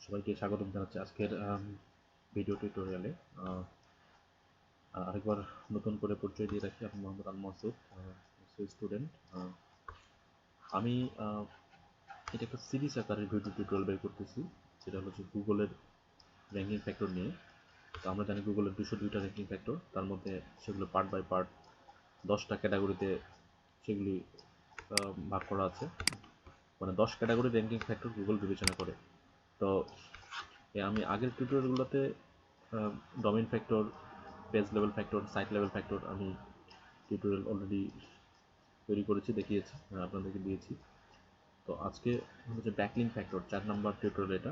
সবাইকে স্বাগতম জানাচ্ছি আজকের ভিডিও টিউটোরিয়ালে। আরেকবার নতুন করে পরিচয় দিয়ে রাখি, আমি মোহাম্মদ আল মাসুদ, স্টুডেন্ট। আমি এটা একটা সিরিজ আকারের ভিডিও টিউটোরিয়াল বের করতেছি, যেটা হচ্ছে গুগলের র্যাঙ্কিং ফ্যাক্টর নিয়ে। তো আমরা জানি গুগলের 202টা র্যাঙ্কিং ফ্যাক্টর, তার মধ্যে সেগুলো পার্ট বাই পার্ট 10টা ক্যাটাগরিতে সেগুলি ভাগ করা আছে, মানে 10 ক্যাটাগরি র্যাঙ্কিং ফ্যাক্টর গুগল বিবেচনা করে। তো আমি আগের টিউটোরিয়ালগুলোতে domain factor, page level factor, site level factor আমি টিউটোরিয়াল অলরেডি তৈরি করেছি, দেখিয়েছি, আপনাদেরকে দিয়েছি। তো আজকে হচ্ছে ব্যাকলিং ফ্যাক্টর 4 নম্বর টিউটোরিয়াল। এটা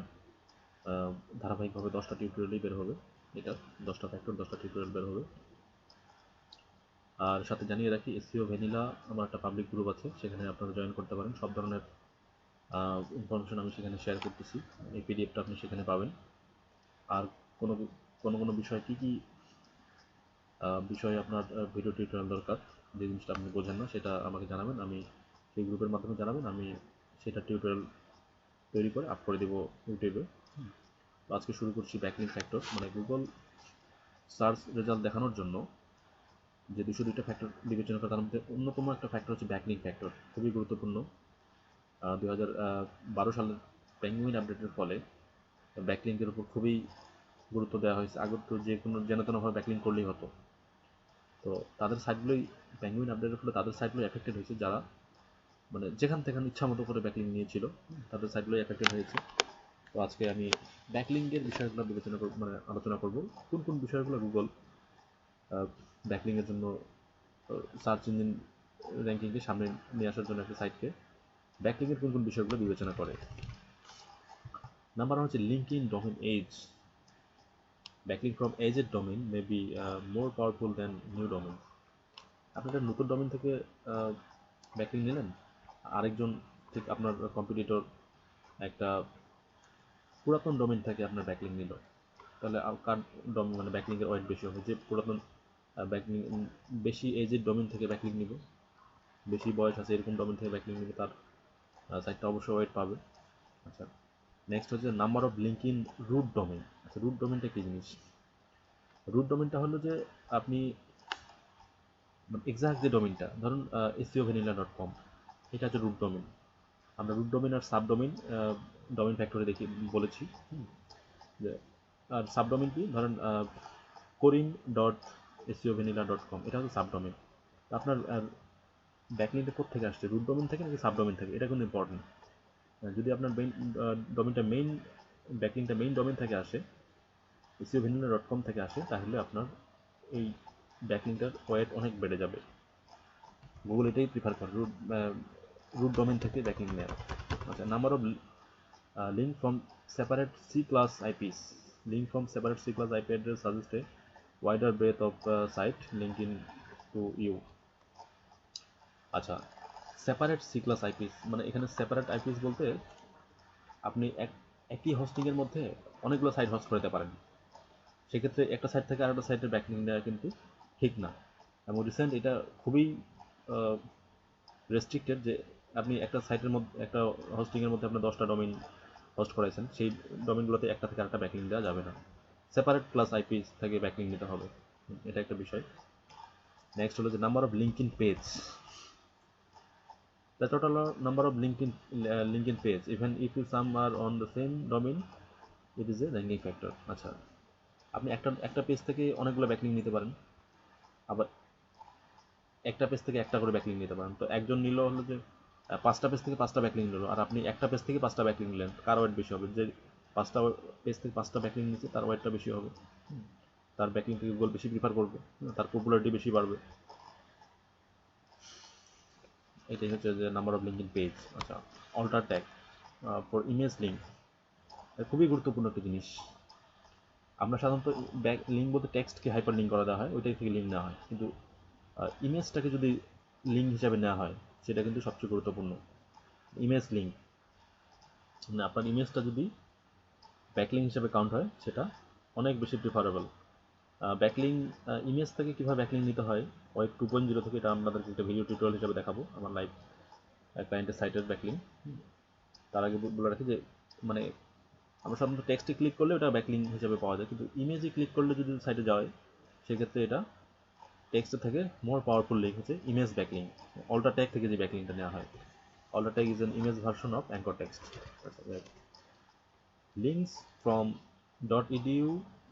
ধারাবাহিকভাবে 10টা টিউটোরিয়ালই বের হবে, এটা 10টা ফ্যাক্টর 10টা টিউটোরিয়াল বের হবে। আর সাথে জানিয়ে রাখি, এসইও ভ্যানিলা আমার একটা পাবলিক গ্রুপ আছে, সেখানে আপনারা জয়েন করতে পারেন। সব ধরনের ইনফরমেশন আমি সেখানে শেয়ার করতেছি, এই পিডিএফটা আপনি সেখানে পাবেন। আর কোনো কোনো বিষয় কী কী বিষয়ে আপনার ভিডিও টিউটোরিয়াল দরকার, যে জিনিসটা আপনি বোঝেন না সেটা আমাকে জানাবেন, আমি সেই গ্রুপের মাধ্যমে জানাবেন, আমি সেটা টিউটোরিয়াল তৈরি করে আপ করে দেবো ইউটিউবে। তো আজকে শুরু করছি ব্যাকলিং ফ্যাক্টর। মানে গুগল সার্চ রেজাল্ট দেখানোর জন্য যে 202টা ফ্যাক্টর বিবেচনা করে, তার মধ্যে অন্যতম একটা ফ্যাক্টর হচ্ছে ব্যাকলিং ফ্যাক্টর, খুবই গুরুত্বপূর্ণ। 2012 সালের পেঙ্গুইন আপডেটের ফলে ব্যাকলিংকের উপর খুবই গুরুত্ব দেওয়া হয়েছে। আগে তো যে কোনো যেন তেনভাবে ব্যাকলিং করলেই হতো। তো তাদের সাইটগুলোই পেঙ্গুইন আপডেটের ফলে তাদের সাইটগুলো এফেক্টেড হয়েছে, যারা মানে যেখান থেকে ইচ্ছা মতো করে ব্যাকলিং নিয়েছিল, তাদের সাইটগুলোই এফেক্টেড হয়েছে। তো আজকে আমি ব্যাকলিংয়ের বিষয়গুলো বিবেচনা করব, মানে আলোচনা করব কোন কোন বিষয়গুলো গুগল ব্যাকলিংয়ের জন্য, সার্চ ইঞ্জিন র্যাঙ্কিংকে সামনে নিয়ে আসার জন্য একটা সাইটকে ব্যাকলিংয়ের কোন কোন বিষয়গুলো বিবেচনা করে। নাম্বার 1 হচ্ছে linking domain age. Backlink from aged domain may be more powerful than new domain. আপনি একটা নতুন ডোমেইন থেকে ব্যাকলিং নিলেন, আরেকজন ঠিক আপনার কম্পিটিটর একটা পুরাতন ডোমেইন থেকে আপনার ব্যাকলিং নিল, তাহলে কার ডোমেইন মানে ব্যাকলিংয়ের ওয়েট বেশি হবে? যে পুরাতন ব্যাকলিং, বেশি এজেড ডোমেইন থেকে ব্যাকলিং নিব, বেশি বয়স আছে এরকম ডোমেইন থেকে ব্যাকলিং নিবে, তার সাইটটা অবশ্যই ওয়েট পাবে। আচ্ছা, নেক্সট হচ্ছে number of link in root domain. আচ্ছা, রুট ডোমেইনটা কী জিনিস? রুট ডোমেইনটা হলো যে আপনি এক্সাক্ট যে ডোমেইনটা, ধরুন SEOvanilla.com, এটা হচ্ছে রুট ডোমেইন। আমরা রুট ডোমেইন আর সাবডোমেইন ডোমেইন ফ্যাক্টরে দেখি বলেছি। যে আর সাবডোমেইন কি, ধরেন corin.seovanilla.com, এটা হচ্ছে সাবডোমেইন। আপনার ব্যাকলিংটা কোথা থেকে আসছে, রুট ডোমেইন থেকে নাকি সাবডোমেইন থেকে, এটা কিন্তু ইম্পর্টেন্ট। যদি আপনার মেইন ডোমেইনটা ব্যাকলিংটা মেইন ডোমেইন থেকে আসে, SEOvanilla.com থেকে আসে, তাহলে আপনার এই ব্যাকলিংটার ওয়েট অনেক বেড়ে যাবে। গুগল এটাই প্রিফার করে, রুট ডোমেইন থেকে ব্যাকলিং নেওয়া। আচ্ছা, number of link from separate C class IPs. Link from separate C class IP address suggest a wider breadth of site linking to you. আচ্ছা, সেপারেট সি ক্লাস আইপিস মানে এখানে separate eyepiece বলতে আপনি একই হোস্টিংয়ের মধ্যে অনেকগুলো সাইট হোস্ট করতে পারেন। সেক্ষেত্রে একটা সাইট থেকে আরেকটা সাইটের ব্যাকলিং দেওয়া কিন্তু ঠিক না। এবং রিসেন্ট এটা খুবই রেস্ট্রিক্টেড যে আপনি একটা সাইটের মধ্যে, একটা হোস্টিংয়ের মধ্যে আপনার 10টা ডোমেইন হোস্ট করাইছেন, সেই ডোমেইনগুলোতে একটা থেকে আরেকটা ব্যাকলিং দেওয়া যাবে না, সেপারেট ক্লাস আইপিস থেকে ব্যাকলিং নিতে হবে, এটা একটা বিষয়। নেক্সট হলো যে number of linked page. The total number of LinkedIn page, even if some are on the same domain, it is a ranking factor. আচ্ছা, আপনি একটা পেজ থেকে অনেকগুলো ব্যাকলিং নিতে পারেন, আবার একটা পেজ থেকে একটা করে ব্যাকলিং নিতে পারেন। তো একজন নিল হলো যে 5টা পেজ থেকে 5টা ব্যাকলিং নিল, আর আপনি একটা পেজ থেকে 5টা ব্যাকলিং নিলেন, কার ওয়েট বেশি হবে? যে 5টা পেজ থেকে 5টা ব্যাকলিং নিচ্ছে তার ওয়েটটা বেশি হবে, তার ব্যাকলিংকে গুগল বেশি প্রিফার করবে, তার পপুলারিটি বেশি বাড়বে। এটাই হচ্ছে যে নাম্বার অফ লিঙ্কিং পেজ। আচ্ছা, alter tag for image link, খুবই গুরুত্বপূর্ণ একটা জিনিস। আমরা সাধারণত লিঙ্ক বলতে টেক্সটকে হাইপার লিঙ্ক করা দেওয়া হয়, ওইটাই থেকে লিঙ্ক নেওয়া হয়, কিন্তু ইমেজটাকে যদি লিঙ্ক হিসাবে নেওয়া হয় সেটা কিন্তু সবচেয়ে গুরুত্বপূর্ণ। ইমেজ লিঙ্ক মানে আপনার ইমেজটা যদি ব্যাকলিং হিসাবে কাউন্ট হয়, সেটা অনেক বেশি প্রিফারেবল। ব্যাকলিং ইমেজ থেকে কীভাবে ব্যাকলিং নিতে হয় ওয়েব 2.0 থেকে, এটা আপনাদেরকে একটা ভিডিও টিউটোরিয়াল হিসাবে দেখাবো, আমার লাইভ ক্লায়েন্টের সাইটের ব্যাকলিং। তার আগে বলে রাখি যে মানে আমরা সাধারণত টেক্সটে ক্লিক করলে ওটা ব্যাকলিং হিসেবে পাওয়া যায়, কিন্তু ইমেজে ক্লিক করলে যদি সাইটে যায় সেক্ষেত্রে এটা টেক্সটের থেকে মোর পাওয়ারফুল লিঙ্ক হচ্ছে ইমেজ ব্যাকলিং। অল্টা ট্যাগ থেকে যে ব্যাকলিংটা নেওয়া হয়, alt tag is an image version of anchor text. Links from .edu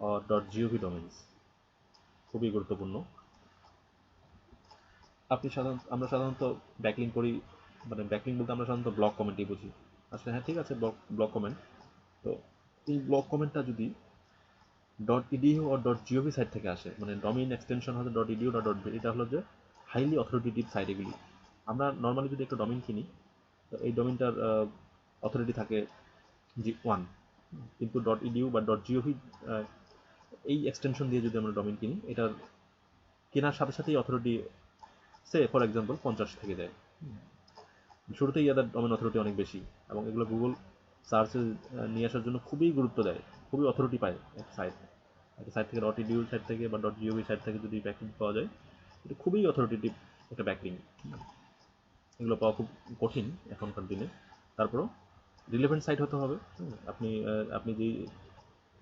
or .gov domains খুবই গুরুত্বপূর্ণ। আমরা সাধারণত ব্যাকলিং করি, মানে ব্যাকলিং বলতে আমরা সাধারণত ব্লক কমেন্টই বুঝি। আসলে হ্যাঁ ঠিক আছে, ব্লক কমেন্ট। তো এই ব্লক কমেন্টটা যদি .edu or .gov সাইট থেকে আসে, মানে ডোমেইন এক্সটেনশন হচ্ছে .edu বা .gov, এটা হলো যে হাইলি অথরিটেটিভ সাইট এগুলি। আমরা নর্মালি যদি একটা ডোমেইন কিনি, তো এই ডোমেইনটার অথরিটি থাকে G1, কিন্তু .edu বা .gov এই এক্সটেনশন দিয়ে যদি আমরা ডোমেইন কিনি, এটার কেনার সাথে সাথেই অথরিটি ফর এক্সাম্পল 50 থেকে যায়। শুরুতেই এদের ডোমেইন অথরিটি অনেক বেশি, এবং এগুলো গুগল সার্চে নিয়ে আসার জন্য খুবই গুরুত্ব দেয়, খুবই অথরিটি পায় একটা সাইট থেকে। .edu সাইট থেকে বা .gov সাইট থেকে যদি ব্যাকলিং পাওয়া যায়, এটা খুবই অথরিটেটিভ একটা ব্যাকলিং। এগুলো পাওয়া খুব কঠিন এখনকার দিনে। তারপরও রিলেভেন্ট সাইট হতে হবে। আপনি যেই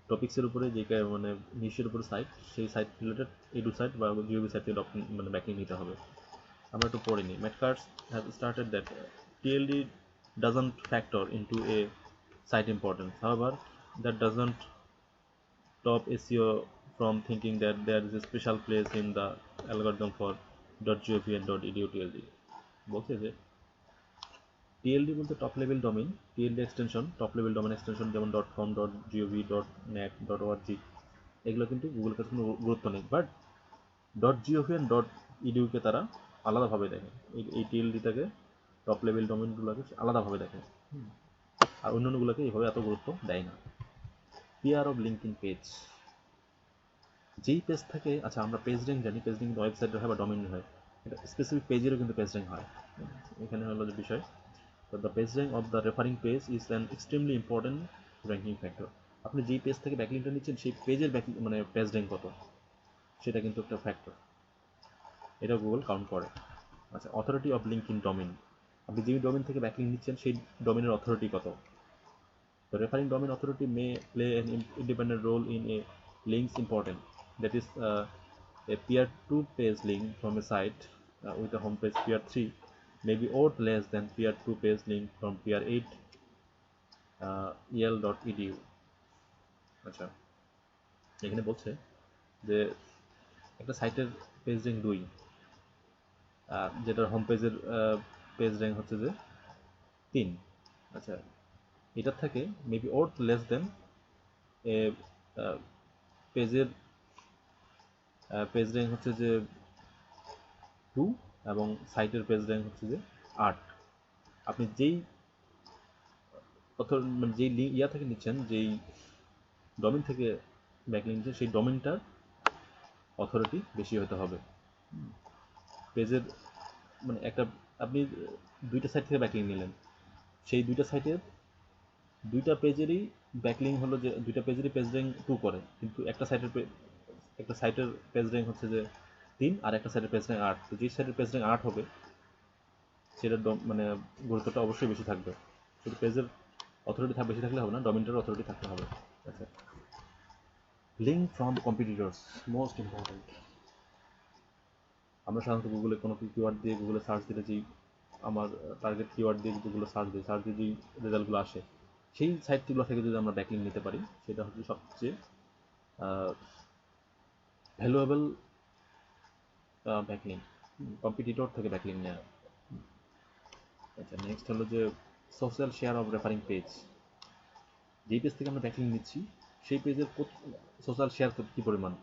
টপিক্সের উপরে যে মানে নিশের উপরে সাইট, সেই সাইট রিলেটেড এডু সাইট বা জিওভি সাইট থেকে মানে ব্যাকলিং নিতে হবে। আমরা একটু পড়ে নিই। Metcars have started that TLD doesn't factor into a site importance. However, that doesn't stop SEO from thinking that there is a special place in the algorithm for .gov and .edu TLD. বলছে যে TLD বলতে top level domain, TLD extension, top level domain extension যেমন .com, .gov, .net, .org, এগুলো কিন্তু গুগলের কাছে কোনো গুরুত্ব নেই। বাট .gov and .edu কে তারা আলাদাভাবে দেখে, এই TLDটাকে, টপ লেভেল ডোমেইনগুলোকে আলাদাভাবে দেখে, আর অন্যান্যগুলোকে এইভাবে এত গুরুত্ব দেয় না। PR of linked in page, যেই পেজ থাকে, আচ্ছা আমরা পেজ র্যাঙ্ক জানি, পেজ র্যাঙ্ক কিন্তু ওয়েবসাইটের হয় বা ডোমেইনের হয়, এটা স্পেসিফিক পেজেরও কিন্তু পেজ র্যাঙ্ক হয়। এখানে হলো যে বিষয়, তো the page rank of the referring page is an extremely important ranking factor. আপনি যেই পেজ থেকে ব্যাকলিংটা নিচ্ছেন সেই পেজের মানে পেজ র্যাঙ্ক কত, সেটা কিন্তু একটা ফ্যাক্টর, এটা গুগল কাউন্ট করে। আচ্ছা, authority of link in domain, আপনি যেই ডোমেইন থেকে ব্যাকলিং নিচ্ছেন সেই ডোমেইনের অথরিটি কত। The referring domain authority may play an independent role in a link's importance. That is, a peer 2 page link from a site with a home page peer 3 may be worth less than peer 2 page link from peer 8 el.edu. আচ্ছা, এখানে বলছে যে একটা সাইটের page rank 2, যেটার home পেজের page rank হচ্ছে যে 3, আচ্ছা, এটার থেকে মেবি ওর্থ লেস দেন এ পেজের পেজ র্যাঙ্ক হচ্ছে যে 2 এবং সাইটের পেজ র্যাঙ্ক হচ্ছে যে 8। আপনি যেই মানে যেই ইয়া থেকে নিচ্ছেন, যেই ডোমেইন থেকে ব্যাকলিং নিচ্ছেন, সেই ডোমেইনটার অথরিটি বেশি হতে হবে। পেজের মানে একটা, আপনি দুইটা সাইট থেকে ব্যাকলিং নিলেন, সেই দুইটা সাইটের দুইটা পেজেরই ব্যাকলিং হলো যে দুইটা পেজেরই পেজ র্যাঙ্ক 2 করে, কিন্তু একটা সাইটের পেজ র্যাঙ্ক হচ্ছে যে 3 আর একটা সাইটের পেজ র্যাঙ্ক 8। তো যে সাইটের পেজ র্যাঙ্ক 8 হবে সেটার মানে গুরুত্বটা অবশ্যই বেশি থাকবে। শুধু পেজের অথরিটি বেশি থাকলে হবে না, ডোমেইনটার অথরিটি থাকতে হবে। আচ্ছা, link from competitors most important. আমরা সাধারণত গুগলে কোনো কিওয়ার্ড দিয়ে গুগলে সার্চ দিলে যেই আমার টার্গেট কিওয়ার্ড দিয়ে যেগুলো সার্চ দিয়ে যেই রেজাল্টগুলো আসে, সেই সাইটগুলো থেকে যদি আমরা ব্যাকলিং নিতে পারি, সেটা হচ্ছে সবচেয়ে ভ্যালুয়েবল ব্যাকলিং, কম্পিটিটর থেকে ব্যাকলিং নেওয়া। আচ্ছা, নেক্সট হলো যে social share of referring page. যেই পেজ থেকে আমরা ব্যাকলিং নিচ্ছি সেই পেজের সোশ্যাল শেয়ার কী পরিমাণ,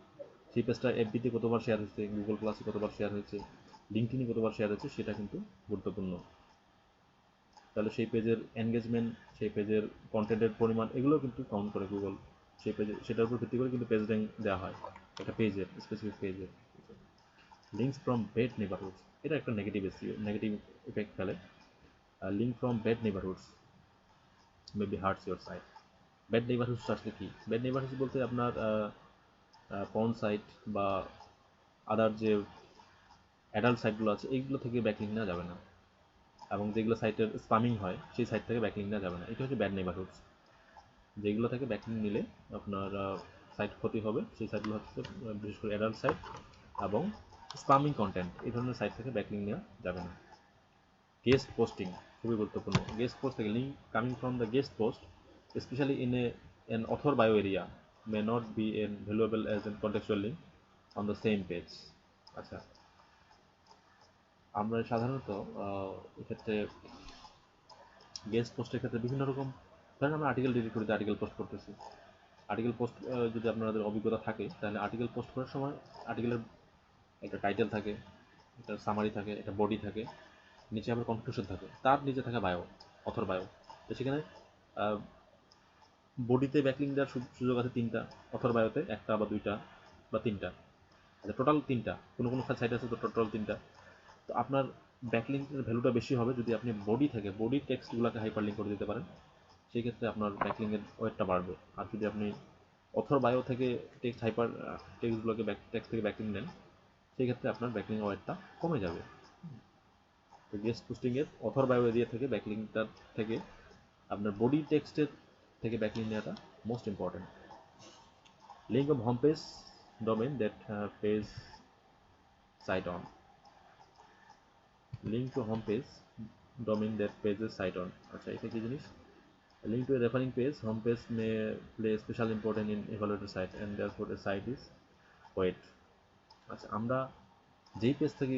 সেই পেজটা এফবিতে কতবার শেয়ার হয়েছে, গুগল প্লাসে কতবার শেয়ার হয়েছে, লিঙ্কডইনে কতবার শেয়ার হয়েছে, সেটা কিন্তু গুরুত্বপূর্ণ। তাহলে সেই পেজের এনগেজমেন্ট, সেই পেজের কন্টেন্টের পরিমাণ, এগুলো কিন্তু কাউন্ট করে গুগল। সেই পেজে সেটার উপর ভিত্তি করে কিন্তু পেজ র্যাঙ্ক দেওয়া হয় একটা পেজের, স্পেসিফিক পেজের। লিঙ্কস ফ্রম বেড নেইবারহুডস, এটা একটা নেগেটিভ ইফেক্ট ফেলে। Link from bad neighbourhoods maybe hurts your site. Bad neighbourhoods আসলে কি? ব্যাড নেইবারহুডস বলতে আপনার পর্ন সাইট বা আদার যে অ্যাডাল্ট সাইটগুলো আছে, এইগুলো থেকে ব্যাকলিং নেওয়া যাবে না, এবং যেগুলো সাইটের স্পামিং হয় সেই সাইট থেকে ব্যাকলিং নেওয়া যাবে না। এটা হচ্ছে ব্যাড নেইবারহুডস। যেগুলো থেকে ব্যাকলিং নিলে আপনার সাইট ক্ষতি হবে, সেই সাইটগুলো হচ্ছে বিশেষ করে অ্যাডাল্ট সাইট এবং স্পামিং কন্টেন্ট, এই ধরনের সাইট থেকে ব্যাকলিং নেওয়া যাবে না। গেস্ট পোস্টিং খুবই গুরুত্বপূর্ণ। গেস্ট পোস্ট থেকে link coming from the guest post specially in an author bio area may not be as valuable as a contextual link on the same page। আচ্ছা, আমরা সাধারণত এক্ষেত্রে গেস্ট পোস্টের ক্ষেত্রে বিভিন্ন রকম, ধরেন আমরা আর্টিকেল ডিরেক্টরিতে আর্টিকেল পোস্ট করতেছি। আর্টিকেল পোস্ট যদি আপনাদের অভিজ্ঞতা থাকে তাহলে আর্টিকেল পোস্ট করার সময় আর্টিকেলের একটা টাইটেল থাকে, একটা সামারি থাকে, একটা বডি থাকে, নিচে আবার কনক্লুশন থাকে, তার নিচে থাকে বায়ো, অথর বায়ো। তো সেখানে বডিতে ব্যাকলিং দেওয়ার সুযোগ আছে 3টা, অথর বায়োতে 1টা বা 2টা বা 3টা, আচ্ছা টোটাল 3টা, কোনো কোনো সাইট আছে তো টোটাল 3টা। তো আপনার ব্যাকলিংকের ভ্যালুটা বেশি হবে যদি আপনি বডি থেকে বডি টেক্সটগুলোকে হাইপারলিঙ্ক করে দিতে পারেন, সেই ক্ষেত্রে আপনার ব্যাকলিংয়ের ওয়েটটা বাড়বে। আর যদি আপনি অথর বায়ো থেকে টেক্সট হাইপার টেক্সটগুলোকে টেক্সট থেকে ব্যাকলিং নেন, সেই ক্ষেত্রে আপনার ব্যাকলিং ওয়েটটা কমে যাবে। তো গেস্ট পোস্টিংয়ের অথর বায়ো এরিয়া থেকে ব্যাকলিংটার থেকে আপনার বডি টেক্সটের থেকে ব্যাকলিং নেওয়াটা most important. Link of home page domain that page site on. Link to home page domain that pages site on. আচ্ছা, এটা কি জিনিস? Link to a referring page, home page may play special importance in evaluator site and therefore a site is weight। আচ্ছা, আমরা যেই page থেকে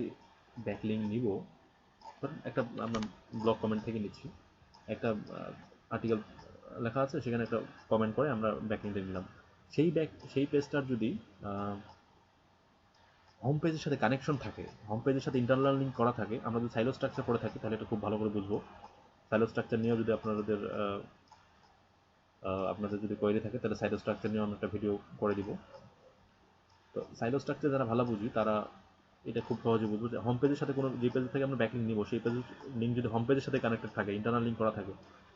backlink নিব, ধরুন একটা আমরা ব্লগ কমেন্ট থেকে নিচ্ছি, একটা আর্টিকেল লেখা আছে, সেখানে একটা কমেন্ট করে আমরা ব্যাকলিংটা নিলাম। সেই পেজটার যদি হোম পেজের সাথে কানেকশন থাকে, হোম পেজের সাথে ইন্টারনাল লিঙ্ক করা থাকে, আমরা যদি সাইলো স্ট্রাকচার পড়ে থাকি তাহলে এটা খুব ভালো করে বুঝবো। সাইলো স্ট্রাকচার নিয়েও যদি আপনাদের যদি কোয়েরি থাকে তাহলে সাইলো স্ট্রাকচার নিয়ে আমরা একটা ভিডিও করে দিব। তো সাইলো স্ট্রাকচার যারা ভালো বুঝি তারা এটা খুব সহজে বুঝবো যে হোম পেজের সাথে কোনো যে পেজ থেকে আমরা ব্যাকলিং নিব, সেই পেজের লিঙ্ক যদি হোম পেজের সাথে কানেক্টেড থাকে, ইন্টারনাল লিঙ্ক করা থাকে,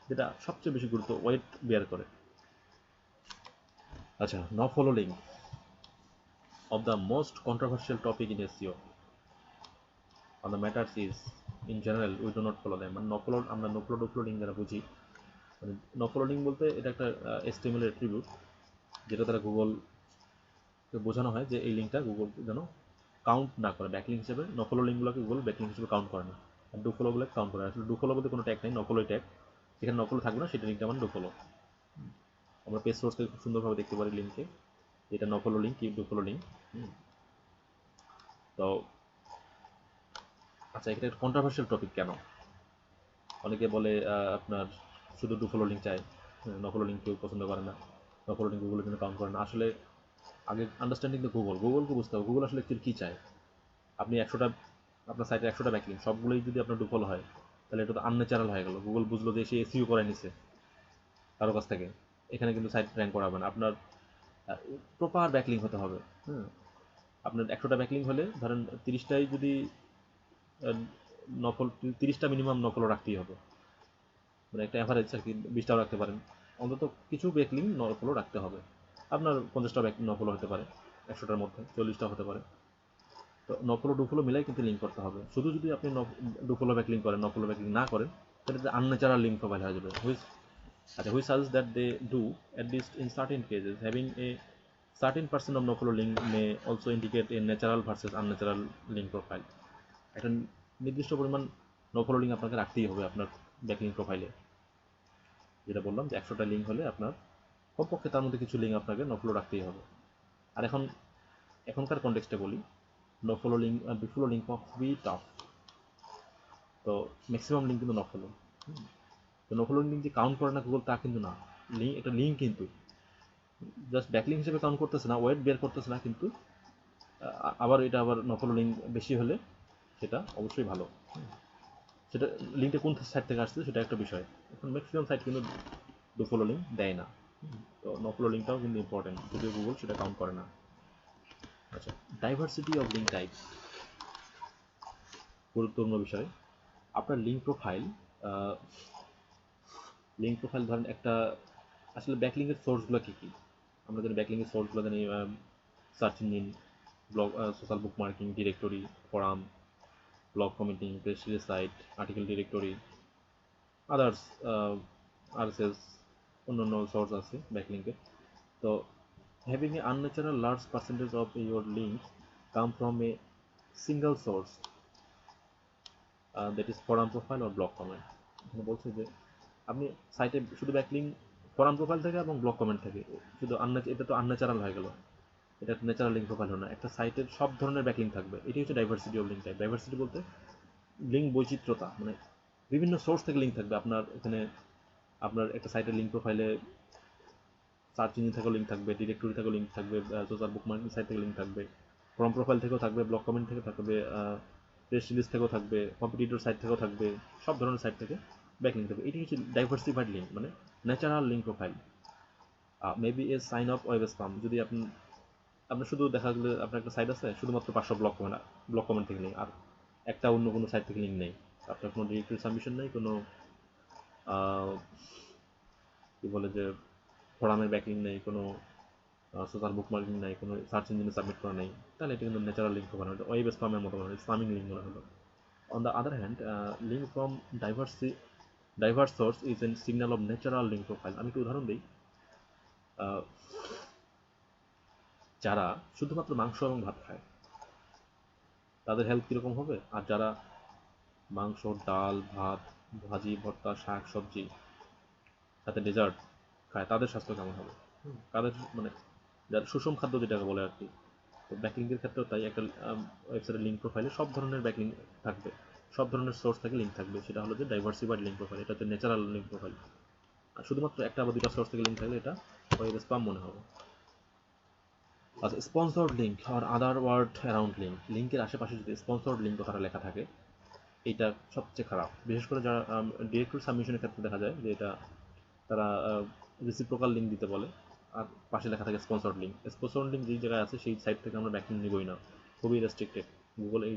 যেটা সবচেয়ে বেশি গুরুত্ব ওয়েট বেয়ার করে। আচ্ছা, no follow link of the most controversial topic in SEO on the matters is in general we do not follow them। মানে আমরা নো ফলো লিঙ্ক দ্বারা বুঝি, মানে নো ফলো লিঙ্ক বলতে এটা একটা HTML অ্যাট্রিবিউট যেটা দ্বারা গুগল বোঝানো হয় যে এই লিঙ্কটা গুগল যেন কাউন্ট না করে ব্যাকলিঙ্ক হিসেবে। নো ফলো লিঙ্কগুলোকে গুগল ব্যাকলিঙ্ক হিসেবে কাউন্ট করে না, আর ডু ফলোগুলোকে কাউন্ট করে। আসলে ডু ফলো বলতে কোনো ট্যাগ নেই, নো ফলোই ট্যাগ। যেখানে নো ফলো থাকবে না সেটা লিঙ্কটা মানে ডু ফলো। আমরা পেজ সোর্স থেকে খুব সুন্দরভাবে দেখতে পারি লিঙ্কে এটা নো ফলো লিঙ্ক কি ডু ফলো লিঙ্ক। তো আচ্ছা, এটা একটা কন্ট্রোভার্সিয়াল টপিক কেন? অনেকে বলে আপনার শুধু ডু ফলো লিঙ্ক চাই, নো ফলো লিঙ্ক কেউ পছন্দ করে না, নো ফলো লিঙ্ক গুগলের জন্য কাউন্ট করে না। আসলে আগে আন্ডারস্ট্যান্ডিং দ্য গুগলকে বুঝতে হবে গুগল আসলে কী চায়। আপনি 100টা আপনার সাইটে 100টা ব্যাকলিং সবগুলোই যদি আপনার ডু ফলো হয় তাহলে এটা তো আনন্যাচারাল হয়ে গেল। গুগল বুঝলো যে সে এসইও করে নিছে কারো কাছ থেকে, এখানে কিন্তু সাইট র্যাঙ্ক করাবে না। আপনার প্রপার ব্যাকলিং হতে হবে। আপনার 100টা ব্যাকলিং হলে ধরেন 30টাই যদি নফল, 30টা মিনিমাম নফলও রাখতেই হবে, মানে একটা অ্যাভারেজ আর কি। 20টাও রাখতে পারেন, অন্তত কিছু ব্যাকলিং নফলও রাখতে হবে। আপনার 50টা ব্যাকলিং নফলও হতে পারে, 100টার মধ্যে 40টা হতে পারে। তো নফলো ডুফলো মিলাই কিন্তু লিঙ্ক করতে হবে। শুধু যদি আপনি ডুফলো ব্যাকলিং করেন, নফলো ব্যাকলিং না করেন, তাহলে আনন্যাচারাল লিঙ্ক প্রোফাইল হয়ে যাবে। Which suggest that they do at least in certain cases having a certain percent of no-follow link may also indicate a natural versus unnatural link profile। একটা নির্দিষ্ট পরিমাণ no follow link আপনাকে রাখতেই হবে আপনার backlink প্রোফাইলে। যেটা বললাম যে 100টা লিঙ্ক হলে আপনার কমপক্ষে তার মধ্যে কিছু লিঙ্ক আপনাকে নো ফলো রাখতেই হবে। আর এখনকার কনটেক্সটে বলি, নো ফলো লিঙ্ক আর বিফলো লিঙ্ক খুবই টাফ। তো ম্যাক্সিমাম লিঙ্ক কিন্তু নো ফলো। তো নো ফলো লিঙ্ক যে কাউন্ট করে না গুগল তা কিন্তু না, লিঙ্ক এটা লিঙ্ক কিন্তু জাস্ট ব্যাকলিং হিসেবে কাউন্ট করতেছে না, ওয়েট বের করতেছে না, কিন্তু আবার এটা আবার নো ফলো লিঙ্ক বেশি হলে সেটা অবশ্যই ভালো। সেটা লিঙ্কটা কোন সাইট থেকে আসছে সেটা একটা বিষয়। এখন ম্যাক্সিমাম সাইট কিন্তু ডু ফলো লিঙ্ক দেয় না। তো নো ফলো লিঙ্কটাও কিন্তু ইম্পর্টেন্ট, যদিও গুগল সেটা কাউন্ট করে না। আচ্ছা, ডাইভার্সিটি অফ লিঙ্ক টাইপ গুরুত্বপূর্ণ বিষয়। আপনার লিঙ্ক প্রোফাইল ধরেন একটা, আসলে ব্যাকলিংয়ের সোর্সগুলো কী কী আমরা জানি। ব্যাকলিংয়ের সোর্সগুলো জানি search engine, blog, social bookmarking, directory, forum, blog commenting, press release site, article directory, others, RSS, অন্যান্য সোর্স আছে ব্যাকলিঙ্কের। তো having a unnatural large percentage of your links come from a single source, that is forum profile or blog comment. এখানে বলছে যে আপনি সাইটে শুধু ব্যাকলিং ফরাম প্রোফাইল থেকে এবং ব্লগ কমেন্ট থেকে, শুধু এটা তো আনন্যাচারাল হয়ে গেল, এটা ন্যাচারাল লিঙ্ক প্রোফাইল না। একটা সাইটের সব ধরনের ব্যাকলিং থাকবে, এটি হচ্ছে diversity of link type. Diversity বলতে লিঙ্ক বৈচিত্র্যতা, মানে বিভিন্ন সোর্স থেকে লিঙ্ক থাকবে আপনার এখানে। আপনার একটা সাইটের লিঙ্ক প্রোফাইলে সার্চ ইঞ্জিন থেকেও লিঙ্ক থাকবে, ডিরেক্টরি থেকেও লিঙ্ক থাকবে, সোশ্যাল বুকমার্কিং সাইট থেকে লিঙ্ক থাকবে, ফর্ম প্রোফাইল থেকেও থাকবে, ব্লগ কমেন্ট থেকে থাকবে, প্রেস রিলিজ থেকেও থাকবে, কম্পিটিটর সাইট থেকেও থাকবে, সব ধরনের সাইট থেকে ব্যাকলিং থাকবে। এটি হচ্ছে ডাইভার্সিফাইড লিঙ্ক, মানে natural link profile. Maybe a sign of web spam, যদি আপনার শুধু দেখা গেলে আপনার একটা সাইট আছে শুধুমাত্র 500 ব্লক কমেন্ট থেকে লিঙ্ক, আর একটা অন্য কোনো সাইট থেকে লিঙ্ক নেই, আপনার কোনো ডিরেক্টরি সাবমিশন নেই, কোনো কি বলে যে ফোরামের ব্যাকলিং নেই, কোনো সোশ্যাল বুকমার্কিং নেই, কোনো সার্চ ইঞ্জিনে সাবমিট করা নেই, তাহলে এটা কিন্তু ন্যাচারাল লিঙ্ক মনে হলো, ওয়েব স্প্যামের মতো মনে হলো, স্প্যামিং লিঙ্ক মনে হলো। On the other hand, link from diverse source is an signal of natural link profile. আমি একটু উদাহরণ দিই। যারা শুধুমাত্র মাংস এবং ভাত খায় তাদের হেলথ কীরকম হবে, আর যারা মাংস, ডাল, ভাত, ভাজি, ভর্তা, শাক, সবজি সাথে ডেজার্ট খায় তাদের স্বাস্থ্য কেমন হবে। তাদের মানে যারা সুষম খাদ্য যেটাকে বলে আর কি। তো ব্যাকলিঙ্কের ক্ষেত্রেও তাই, একটা ওয়েবসাইটের লিঙ্ক প্রোফাইলে সব ধরনের ব্যাকলিং থাকবে, সব ধরনের সোর্স থেকে লিঙ্ক থাকবে, সেটা হলো যে ডাইভার্সিফাইড লিঙ্ক প্রোফাইল, এটা হচ্ছে ন্যাচারাল লিঙ্ক প্রোফাইল। আর শুধুমাত্র একটা বা দুটা সোর্স থেকে লিঙ্ক থাকলে এটা ওয়েব স্প্যাম মনে হবে। আচ্ছা, স্পন্সর্ড লিঙ্ক আর আদার ওয়ার্ড অ্যারাউন্ড লিঙ্ক, লিঙ্কের আশেপাশে যদি স্পন্সর্ড লিঙ্ক কথাটা লেখা থাকে, এটা সবচেয়ে খারাপ। বিশেষ করে যারা ডিরেক্টরি সাবমিশনের ক্ষেত্রে দেখা যায় যে এটা তারা রেসিপ্রোকাল লিঙ্ক দিতে বলে, আর পাশে লেখা থাকে স্পন্সর্ড লিঙ্ক। স্পন্সর্ড লিঙ্ক যেই জায়গায় আছে সেই সাইট থেকে আমরা ব্যাকলিঙ্ক নিবই না, খুবই রেস্ট্রিক্টেড। গুগল এই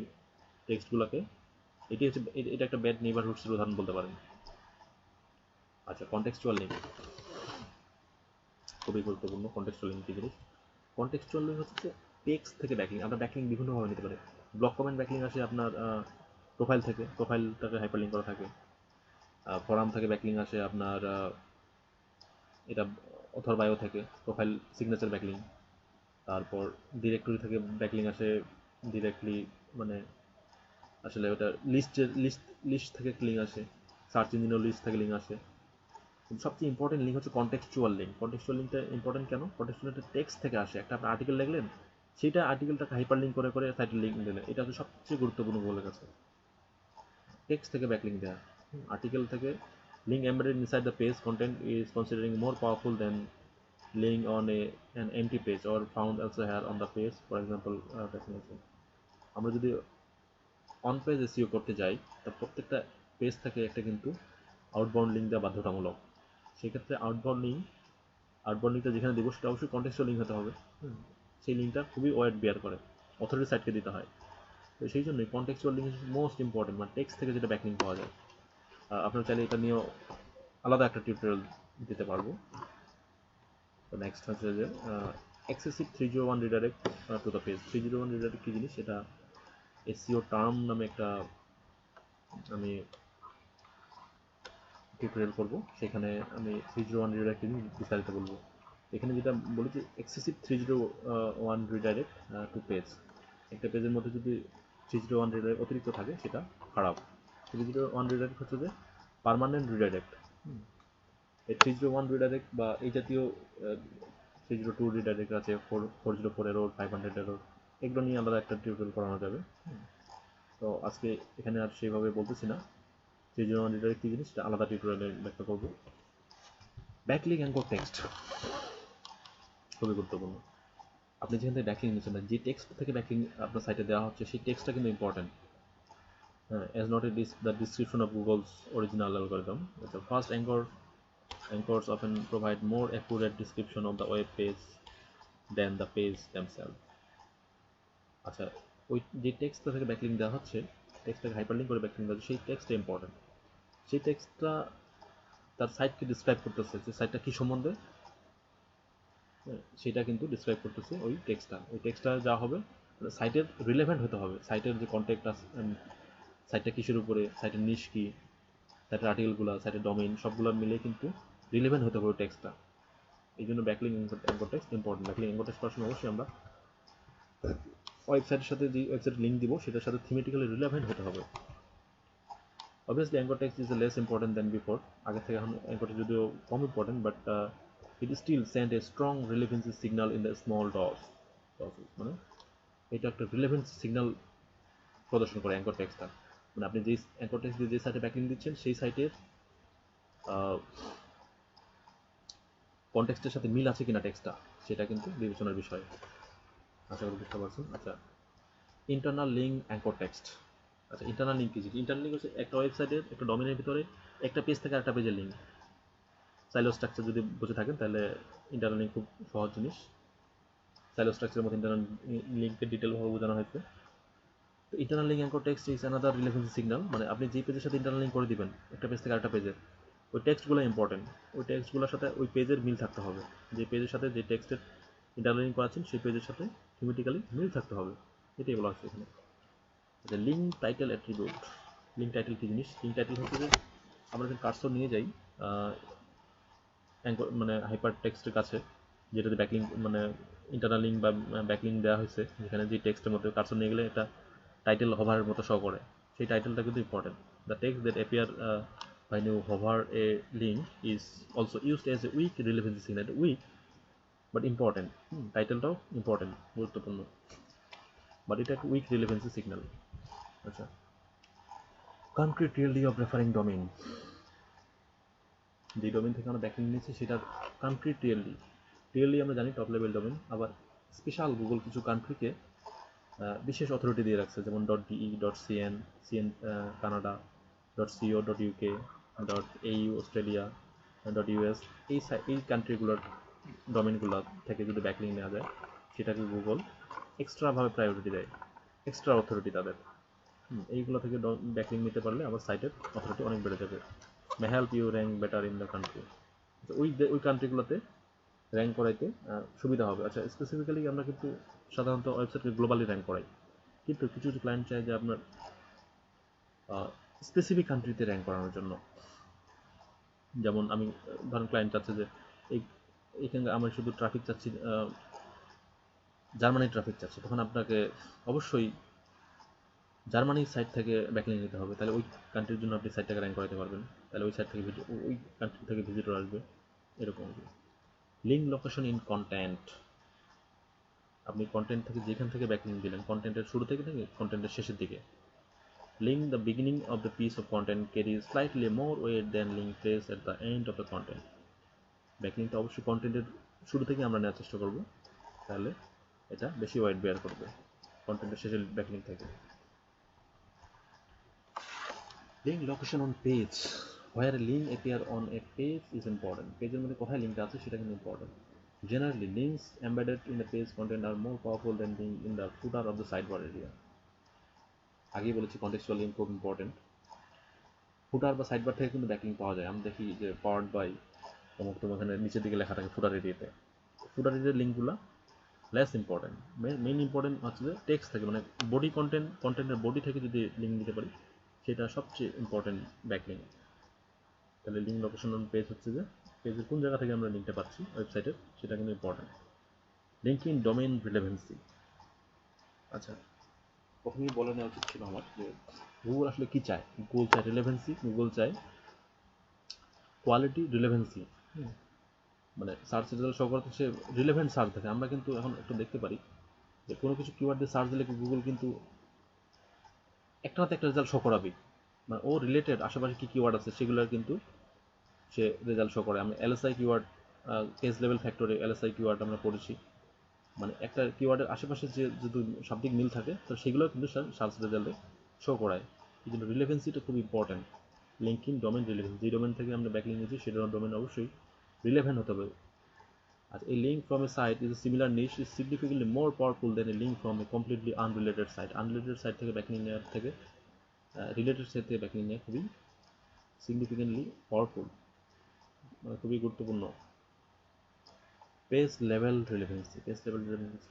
টেক্সটগুলোকে, এটি হচ্ছে এটা একটা ব্যাড নেইবারহুডসের উদাহরণ বলতে পারেন। আচ্ছা, কনটেক্সচুয়াল লিঙ্ক খুবই গুরুত্বপূর্ণ। কনটেক্সচুয়াল লিঙ্ক কি জিনিস? কনটেক্সচুয়াল লিঙ্ক হচ্ছে টেক্সট থেকে ব্যাকলিং। আমরা ব্যাকলিং বিভিন্নভাবে নিতে পারি। ব্লক কমেন্ট ব্যাকলিং আসে আপনার প্রোফাইল থেকে, প্রোফাইলটাকে হাইপারলিঙ্ক করা থাকে। ফোরাম থেকে ব্যাকলিং আসে আপনার এটা অথর বায়ো থেকে, প্রোফাইল সিগনেচার ব্যাকলিং। তারপর ডিরেক্টরি থেকে ব্যাকলিং আসে ডিরেক্টলি, মানে আসলে ওটা লিস্ট থেকে লিঙ্ক আসে, সার্চ ইঞ্জিনের লিস্ট থেকে লিঙ্ক আসে। সবচেয়ে ইম্পর্টেন্ট লিঙ্ক হচ্ছে কনটেক্সচুয়াল লিঙ্ক। কনটেক্সচুয়াল লিঙ্কটা ইম্পর্টেন্ট কেন? কনটেক্সচুয়াল লিঙ্কটা টেক্সট থেকে আসে। একটা আপনি আর্টিকেল লিখলেন, সেটা আর্টিকেলটাকে হাইপার লিঙ্ক করে করে সাইটের লিঙ্ক দিলেন, এটা হচ্ছে সবচেয়ে গুরুত্বপূর্ণ গুগলের কাছে। টেক্সট থেকে ব্যাকলিঙ্ক দেওয়া, আর্টিকেল থেকে link embedded inside the page content is considering more powerful than link on an empty page or found elsewhere on the page. For example, আমরা যদি অন পেজ এসইও করতে যাই, তা প্রত্যেকটা পেজ থেকে একটা কিন্তু আউটবাউন্ড লিঙ্ক দেওয়া বাধ্যতামূলক। সেক্ষেত্রে আউটবাউন্ড লিঙ্কটা যেখানে দেবো সেটা অবশ্যই কন্টেক্সচুয়াল লিঙ্ক হতে হবে। সেই লিঙ্কটা খুবই ওয়েট বেয়ার করে, অথরিটি সাইটকে দিতে হয়। তো সেই জন্যই কন্টেক্সচুয়াল লিঙ্ক মোস্ট ইম্পর্টেন্ট, মানে টেক্সট থেকে যেটা ব্যাকলিঙ্ক পাওয়া যায়। আপনার চাইলে এটা নিয়েও আলাদা একটা টিউটোরিয়াল দিতে পারবো। তো নেক্সট হচ্ছে যে excessive 301 redirect to the page. 301 redirect কী জিনিস, সেটা এসইও টার্ম নামে একটা আমি টিউটোরিয়াল করবো, সেখানে আমি 301 রিডাইরেক্ট বিস্তারিত বলবো। এখানে যেটা বলেছি, এক্সেসিভ 301 রিডাইরেক্ট টু পেজ। একটা পেজের মধ্যে যদি 301 রিডাইরেক্ট অতিরিক্ত থাকে সেটা খারাপ। 301 রিডাইরেক্ট হচ্ছে যে পার্মানেন্ট রিডাইরেক্ট। এই 301 রিডাইরেক্ট বা এই জাতীয় 302 রিডাইরেক্ট আছে, 404 এরর, 500 এরর, এগুলো নিয়ে আলাদা একটা টিউটোরিয়াল করানো যাবে। তো আজকে এখানে আর সেইভাবে বলতেছি না। 301 রিডাইরেক্ট কী জিনিস সেটা আলাদা টিউটোরিয়ালে ব্যাখ্যা করবো। ব্যাকলিঙ্ক অ্যাঙ্কর টেক্সট খুবই গুরুত্বপূর্ণ। আপনি যেখান থেকে ব্যাকলিঙ্ক নিচ্ছেন, যে টেক্সট থেকে ব্যাকলিঙ্ক আপনার সাইটে দেওয়া হচ্ছে সেই টেক্সটটা কিন্তু important, as not the description of Google's original algorithm. The first anchors often provide more accurate description of the web page than the page themselves. আচ্ছা, ওই যে টেক্সটটা থেকে ব্যাকলিঙ্ক দেওয়া হচ্ছে, টেক্সটটাকে হাইপারলিঙ্ক করে ব্যাকলিঙ্ক দেওয়া হচ্ছে, সেই টেক্সটটা ইম্পর্টেন্ট। সেই টেক্সটটা তার সাইটকে ডিসক্রাইব করতেছে, যে সাইটটা কী সম্বন্ধে, সেটা কিন্তু ডিসক্রাইব করতেছে ওই টেক্সটটা। ওই টেক্সটটা যা হবে সাইটের রিলেভেন্ট হতে হবে, সাইটের যে কন্টেক্ট আছে, সাইটটা কিসের উপরে, সাইটের নিশ কী, সাইটের আর্টিকেলগুলো, সাইটের ডোমেইন, সবগুলো মিলে কিন্তু রিলেভেন্ট হতে হবে টেক্সটটা। এই জন্য backlink anchor text important. Backlink anchor text করার সময় অবশ্যই আমরা ওয়েবসাইটের সাথে যে ওয়েবসাইট লিঙ্ক দিব সেটার সাথে থিমেটিক্যালি রিলেভেন্ট হতে হবে। Obviously, anchor text is less important than before. আগে থেকে এখন anchor text যদিও কম important, but it still send a strong relevancy signal in the small DOS. মানে এটা একটা রিলেভেন্সি সিগন্যাল প্রদর্শন করে anchor টেক্সটটা। মানে আপনি যে anchor text দিয়ে যে সাইটে ব্যাকলিঙ্ক দিচ্ছেন সেই সাইটের কনটেক্সটের সাথে মিল আছে কিনা টেক্সটটা, সেটা কিন্তু বিবেচনার বিষয়। আশা করি বুঝতে পারছেন। আচ্ছা, ইন্টারনাল লিঙ্ক অ্যাঙ্কর টেক্সট। আচ্ছা, ইন্টারনাল লিঙ্ক কি? ইন্টারনাল লিঙ্ক হচ্ছে একটা ওয়েবসাইটের একটা ডোমেনের ভিতরে একটা পেজ থেকে আরেকটা পেজের লিঙ্ক। সাইলো স্ট্রাকচার যদি বুঝে থাকেন তাহলে ইন্টারনাল লিঙ্ক খুব সহজ জিনিস। সাইলো স্ট্রাকচারের মধ্যে ইন্টারনাল লিঙ্কের ডিটেলভাবে বোঝানো হয়েছে। তো internal link anchor text is another relevancy signal. মানে আপনি যে পেজের সাথে ইন্টারনাল লিঙ্ক করে দিবেন একটা পেজ থেকে আরেকটা পেজের, ওই টেক্সটগুলো ইম্পর্টেন্ট। ওই টেক্সটগুলোর সাথে ওই পেজের মিল থাকতে হবে। যে পেজের সাথে যে টেক্সটের ইন্টারনাল লিঙ্ক করাচ্ছেন সেই পেজের সাথে থিমেটিক্যালি মিল থাকতে হবে, এটাই বলা হচ্ছে এখানে। আচ্ছা, link title attribute. Link title কি জিনিস? লিঙ্ক টাইটেল হচ্ছে যে আমরা যখন কার্সর নিয়ে যাই মানে হাইপার টেক্সটের কাছে, যেটাতে ব্যাকলিঙ্ক মানে ইন্টারনাল লিঙ্ক বা ব্যাকলিঙ্ক দেওয়া হয়েছে, যেখানে যে টেক্সটের মধ্যে কার্সর নিয়ে গেলে একটা টাইটেল হোভারের মতো শো করে, সেই টাইটেলটা কিন্তু important. The text that appear when you hover a link is also used as a weak relevancy signal. Weak but important. টাইটেলটাও ইম্পর্টেন্ট, গুরুত্বপূর্ণ, বাট এটা একটা উইক রিলেভেন্সি সিগন্যাল। আচ্ছা, country TLD of referring domain. যে domain থেকে আমরা backlink নিয়েছি সেটার কান্ট্রি টিএলডি। টিএলডি আমরা জানি টপ লেভেল ডোমেইন, আবার স্পেশাল গুগল কিছু কান্ট্রিকে বিশেষ অথরিটি দিয়ে রাখছে, যেমন .de, .cn, cn Canada, .co, .uk, .au Australia, .us। এই কান্ট্রিগুলোর ডোমেইনগুলো থেকে যদি ব্যাকলিঙ্ক নেওয়া যায় সেটাকে গুগল এক্সট্রাভাবে প্রায়োরিটি দেয়, এক্সট্রা অথরিটি তাদের। এইগুলো থেকে ব্যাকলিঙ্ক নিতে পারলে আমার সাইটের অথরিটি অনেক বেড়ে যাবে। May help you rank better in the country. ওই কান্ট্রিগুলোতে র্যাঙ্ক করাইতে সুবিধা হবে। আচ্ছা, স্পেসিফিক্যালি আমরা কিন্তু সাধারণত ওয়েবসাইটকে গ্লোবালি র্যাঙ্ক করাই, কিন্তু কিছু কিছু ক্লায়েন্ট চায় যে আপনার স্পেসিফিক কান্ট্রিতে র্যাঙ্ক করানোর জন্য। যেমন আমি ধরেন ক্লায়েন্ট চাচ্ছে যে এইখানে আমরা শুধু ট্রাফিক চাচ্ছি, জার্মানির ট্রাফিক চাচ্ছি, তখন আপনাকে অবশ্যই জার্মানির সাইট থেকে ব্যাকলিঙ্ক নিতে হবে, তাহলে ওই কান্ট্রির জন্য আপনি সাইটটাকে র্যাঙ্ক করাতে পারবেন, তাহলে ওই সাইট থেকে ওই কান্ট্রি থেকে ভিজিটর আসবে, এরকম। Link location in content. আপনি কন্টেন্ট থেকে যেখান থেকে ব্যাকলিঙ্ক দিলেন, কন্টেন্টের শুরু থেকে কন্টেন্টের শেষের দিকে। Link the beginning of the piece of content carries slightly more weight than link place at the end of the content. ব্যাকলিঙ্কটা অবশ্যই কন্টেন্টের শুরু থেকে আমরা নেওয়ার চেষ্টা করব, তাহলে এটা বেশি ওয়েট বেয়ার করবে কন্টেন্টের শেষে ব্যাকলিঙ্ক থেকে। Link location on page. Where link appear on a page is important. পেজের মধ্যে কোথায় লিঙ্কটা আছে সেটা কিন্তু important. Generally, links embedded in the page content are more powerful than being in the footer of the sidebar area. আগেই বলেছি contextual link খুব ইম্পর্টেন্ট। ফুটার বা সাইডবার থেকে কিন্তু ব্যাকলিঙ্ক পাওয়া যায়। আমরা দেখি যে পাওয়ার্ড বাই অমুক তোমার এখানে নিচের দিকে লেখা থাকে ফুটার এরিয়াতে। ফুটার এরিয়ার লিঙ্কগুলো লেস ইম্পর্টেন্ট। মেইন ইম্পর্টেন্ট হচ্ছে যে টেক্সট থেকে, মানে বডি কন্টেন্টের বডি থেকে যদি লিঙ্ক দিতে পারি সেটা সবচেয়ে ইম্পর্টেন্ট ব্যাকলিঙ্ক। তাহলে লিঙ্ক লোকেশন অন পেজ হচ্ছে যে পেজের কোন জায়গা থেকে আমরা লিঙ্কটা পাচ্ছি ওয়েবসাইটের, সেটা কিন্তু important. Link in domain relevancy. আচ্ছা, প্রথমেই বলে নেওয়া উচিত ছিল আমার যে গুগল আসলে কি চায়। গুগল চায় রিলেভেন্সি, গুগল চায় কোয়ালিটি, রিলেভেন্সি। মানে সার্চ রেজাল্ট শো করতে সে রিলেভেন্ট সার্চ দেখে। আমরা কিন্তু এখন একটু দেখতে পারি যে কোনো কিছু কিওয়ার্ড দিয়ে সার্চ দিলে গুগল কিন্তু একটা না একটা রেজাল্ট শো করাবেই। মানে ও রিলেটেড আশেপাশে কী কিওয়ার্ড আছে সেগুলোর কিন্তু সে রেজাল্ট শো করে। আমরা এলএসআই কিওয়ার্ড, কেস লেভেল ফ্যাক্টরে এলএসআই কিওয়ার্ড আমরা পড়েছি। মানে একটা কিওয়ার্ডের আশেপাশে যে যদি শাব্দিক মিল থাকে তো সেগুলো কিন্তু সার্চ রেজাল্টে শো করায়। এই জন্য রিলেভেন্সিটা খুব ইম্পর্টেন্ট। লিঙ্কিং ডোমেন রিলেভেন্স, যে ডোমেন থেকে আমরা ব্যাকলিঙ্ক নিয়েছি সেটা ডোমেন অবশ্যই রিলেভেন্ট হতে হবে। আচ্ছা, a link from a site is a similar niche is significantly more powerful than a link from a completely unrelated site. Unrelated site থেকে ব্যাকলিঙ্ক নেওয়ার থেকে রিলেটেড সাইট থেকে ব্যাকলিঙ্ক নেওয়া খুবই সিগনিফিকেন্টলি পাওয়ারফুল, মানে খুবই গুরুত্বপূর্ণ। Page level relevancy. Page level relevancy,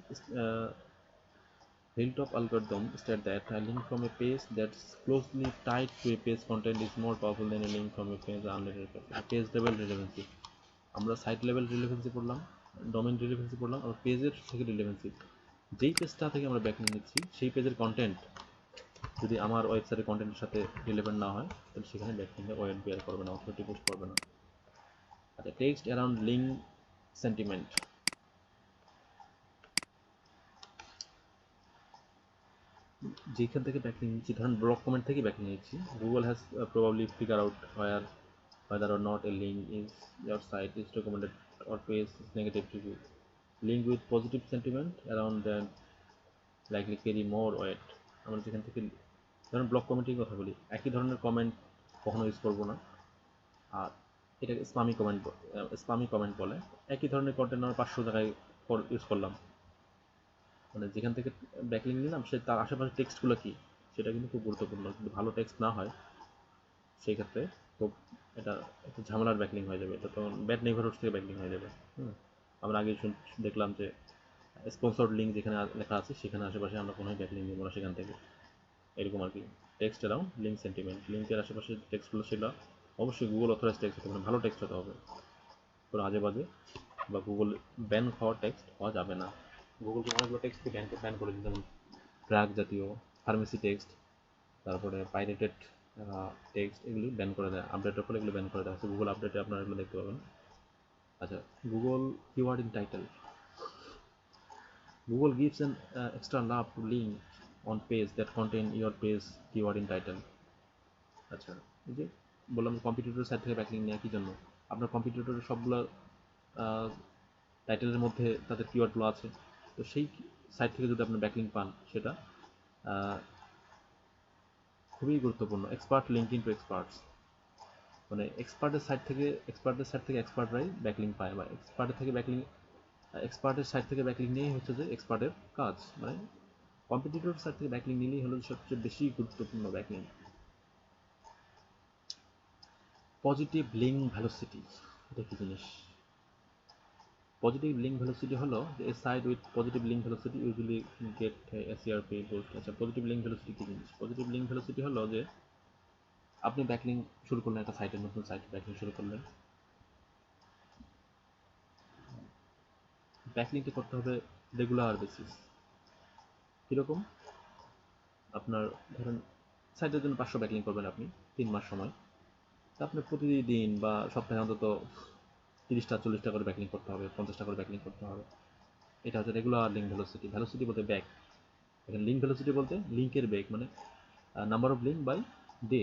Hilltop algorithm state that a link from a page that's closely tied to a page content is more powerful than a link from a page unrelated page. Page level relevancy. আমরা site level relevancy পড়লাম, domain relevancy পড়লাম, আর পেজের থেকে relevancy. যেই পেজটা থেকে আমরা backlink নিচ্ছি সেই পেজের কন্টেন্ট যদি আমার ওয়েবসাইটের কন্টেন্টের সাথে রিলেভেন্ট না হয় তাহলে সেখানে ব্যাকলিঙ্কে ওয়েট বেয়ার করবে না, অথরিটি পোস্ট করবে না। আচ্ছা, টেক্সট অ্যারাউন্ড লিঙ্ক সেন্টিমেন্ট। যেখান থেকে ব্যাকলিঙ্ক নিচ্ছি, ধরেন ব্লক কমেন্ট থেকে ব্যাকলিঙ্ক নিচ্ছি, Google has probably figure out whether or not a link is your site is recommended or page is negative review. Link with positive sentiment around that likely carry more weight. আমরা যেখান থেকে ধরেন block কমেন্টের কথা বলি, একই ধরনের comment কখনো ইউজ করবো না, আর এটাকে স্পামি কমেন্ট বলে। একই ধরনের কন্টেন্ট আমরা 500 জায়গায় ইউজ করলাম, মানে যেখান থেকে ব্যাকলিঙ্ক নিলাম সে তার আশেপাশে টেক্সটগুলো কি সেটা কিন্তু খুব গুরুত্বপূর্ণ। যদি ভালো টেক্সট না হয় সেই ক্ষেত্রে খুব এটা একটা ঝামেলার ব্যাকলিং হয়ে যাবে, এটা তখন ব্যাড নেইবারহুডস থেকে ব্যাকলিং হয়ে যাবে। আমরা আগে দেখলাম যে স্পন্সর্ড লিঙ্ক যেখানে লেখা আছে সেখানে আশেপাশে আমরা কোনো ব্যাকলিং দেবো না সেখান থেকে, এরকম আর কি। টেক্সট অ্যারাউন্ড লিঙ্ক সেন্টিমেন্ট, লিঙ্কের আশেপাশে টেক্সটগুলো সেটা অবশ্যই গুগল অথরাইজ টেক্সট হতে হবে, ভালো টেক্সট হতে হবে, কোনো আজে বাজে বা গুগল ব্যান হওয়ার টেক্সট হওয়া যাবে না। গুগল অনেকগুলো টেক্সটকে ব্যান করে দিই, যেমন ড্রাগ জাতীয়, ফার্মেসি টেক্সট, তারপরে পাইরেটেড টেক্সট, এগুলি ব্যান করে দেয়, আপডেটের ফলে এগুলো ব্যান করে দেওয়া হচ্ছে। গুগল আপডেটে আপনারা এগুলো দেখতে পাবেন। আচ্ছা, Google keyword in title. Google gives an extra love to link on page that contain your page keyword in title. আচ্ছা, এই যে বললাম কম্পিটিটর সাইট থেকে ব্যাকলিং নেওয়া কি জন্য, আপনার কম্পিটিটরের সবগুলো টাইটেলের মধ্যে তাদের কিওয়ার্ডগুলো আছে, তো সেই সাইট থেকে যদি আপনার ব্যাকলিং পান সেটা খুবই গুরুত্বপূর্ণ। এক্সপার্ট লিঙ্কিং টু এক্সপার্টস, মানে এক্সপার্টের সাইট থেকে এক্সপার্টরাই ব্যাকলিং পায়, বা এক্সপার্টের সাইট থেকে ব্যাকলিং নিয়েই হচ্ছে যে এক্সপার্টের কাজ, মানে কম্পিটিটর সাইট থেকে ব্যাকলিং নিলেই হলো সবচেয়ে বেশি গুরুত্বপূর্ণ ব্যাকলিং। পজিটিভ লিঙ্ক ভেলোসিটি, এটা কি জিনিস? পজিটিভ লিঙ্ক ভেলোসিটি হলো যে a site with positive link velocity usually get SERP boost. আচ্ছা, পজিটিভ লিঙ্ক ভেলোসিটি কি জিনিস? পজিটিভ লিঙ্ক ভেলোসিটি হলো যে আপনি ব্যাকলিং শুরু করলেন, একটা সাইটের নতুন সাইট ব্যাকলিং শুরু করলেন, ব্যাকলিংটা করতে হবে রেগুলার বেসিস। কীরকম? আপনার ধরেন সাইটের জন্য 500 ব্যাকলিং করবেন আপনি 3 মাস সময়, তা আপনার প্রতিদিন বা সপ্তাহে অন্তত 30টা 40টা করে ব্যাকলিং করতে হবে, 50টা করে ব্যাকলিং করতে হবে। এটা হচ্ছে রেগুলার লিঙ্ক ভেলোসিটি। ভেলোসিটি বলতে ব্যাক, এখানে লিঙ্ক ভেলোসিটি বলতে লিঙ্কের বেগ, মানে number of link by day,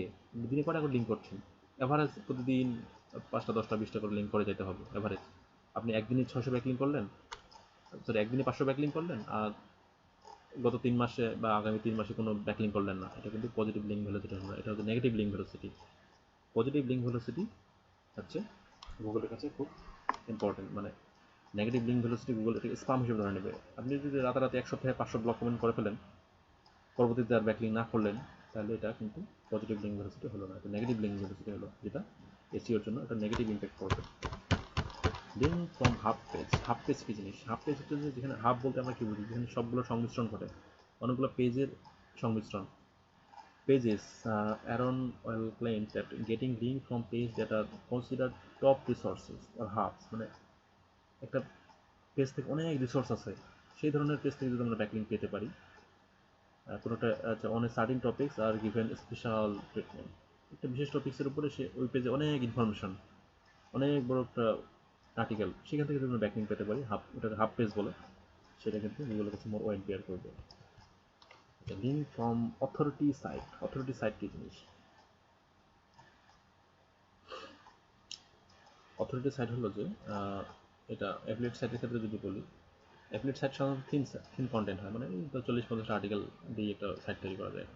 দিনে কটা করে লিঙ্ক করছেন। অ্যাভারেজ প্রতিদিন 5টা 10টা 20টা করে লিঙ্ক করে যেতে হবে অ্যাভারেজ। আপনি একদিনে 600 ব্যাকলিং করলেন, একদিনে 500 ব্যাকলিং করলেন, আর গত 3 মাসে বা আগামী 3 মাসে কোনো ব্যাকলিং করলেন না, এটা কিন্তু পজিটিভ লিঙ্ক ভেলোসিটি হবে না, এটা হচ্ছে negative link velocity. Positive link velocity হচ্ছে গুগলের কাছে খুব ইম্পর্টেন্ট, মানে নেগেটিভ লিঙ্ক ভেলোসিটি গুগল এটাকে স্পাম হিসেবে ধরে নেবে। আপনি যদি রাতারাতি 1 সপ্তাহে 500 ব্লক কমেন্ট করে ফেলেন, পরবর্তীতে আর ব্যাকলিং না করলেন, তাহলে এটা কিন্তু পজিটিভ লিঙ্ক ভেলোসিটি হলো না, এটা নেগেটিভ লিঙ্ক ভেলোসিটি হলো, যেটা এসইওর জন্য এটা নেগেটিভ ইম্প্যাক্ট করবে। Link from half page. Half page কি জিনিস? হাফ পেজ হচ্ছে যে যেখানে হাফ বলতে আমরা কি বুঝি, যেখানে সবগুলো সংমিশ্রণ ঘটে, অনেকগুলো পেজের সংমিশ্রণ। Pages, Aaron will claim that getting link from page that are considered top resources or hubs, মানে একটা পেজ থেকে অনেক রিসোর্স আছে সেই ধরনের পেজ থেকে যদি আমরা ব্যাকলিং পেতে পারি, কোনোটা on a sardine topics are given special treatment, একটা বিশেষ টপিক্সের উপরে সে ওই পেজে অনেক ইনফরমেশন, অনেক বড় একটা আর্টিকেল, সেখান থেকে যদি আমরা ব্যাকলিং পেতে পারি, ওটাকে হাফ পেজ বলে, সেটা কিন্তু গুগলের কাছে মোর ওয়েট বেয়ার করবে। Link from authority site. Authority site কি জিনিস? অথরিটি সাইট হলো যে এটা অ্যাফিলিয়েট সাইটের ক্ষেত্রে যদি বলি, অ্যাফিলিয়েট সাইট সাধারণত থিন কন্টেন্ট হয়, মানে তো 40-50টা আর্টিকেল দিয়ে একটা সাইট তৈরি করা যায়।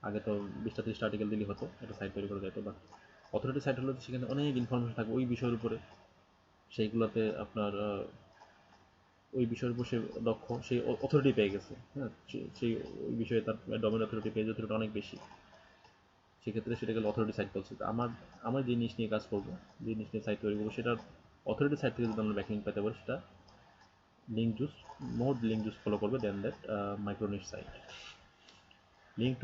আগে তো 20টা 30টা আর্টিকেল দিলেই হতো, একটা সাইট তৈরি করা যেত। বাট অথরিটি সাইট হলো সেখানে অনেক ইনফরমেশন থাকবে ওই বিষয়ের উপরে, সেইগুলোতে আপনার ওই বিষয়ের উপর সে দক্ষ, সেই অথরিটি পেয়ে গেছে, হ্যাঁ, সেই ওই বিষয়ে তার ডোমেন অথরিটি, পেজ অথরিটি অনেক বেশি, সেক্ষেত্রে সেটা গেলে অথরিটি সাইট বলছে। আমার যে জিনিস নিয়ে কাজ করবো, যে জিনিস নিয়ে সাইট তৈরি করবো, সেটার অথরিটি সাইট থেকে যদি আমরা ব্যাকলিং পেতে পারি, সেটা link juice, more link juice follow করবে then that microniche site. Link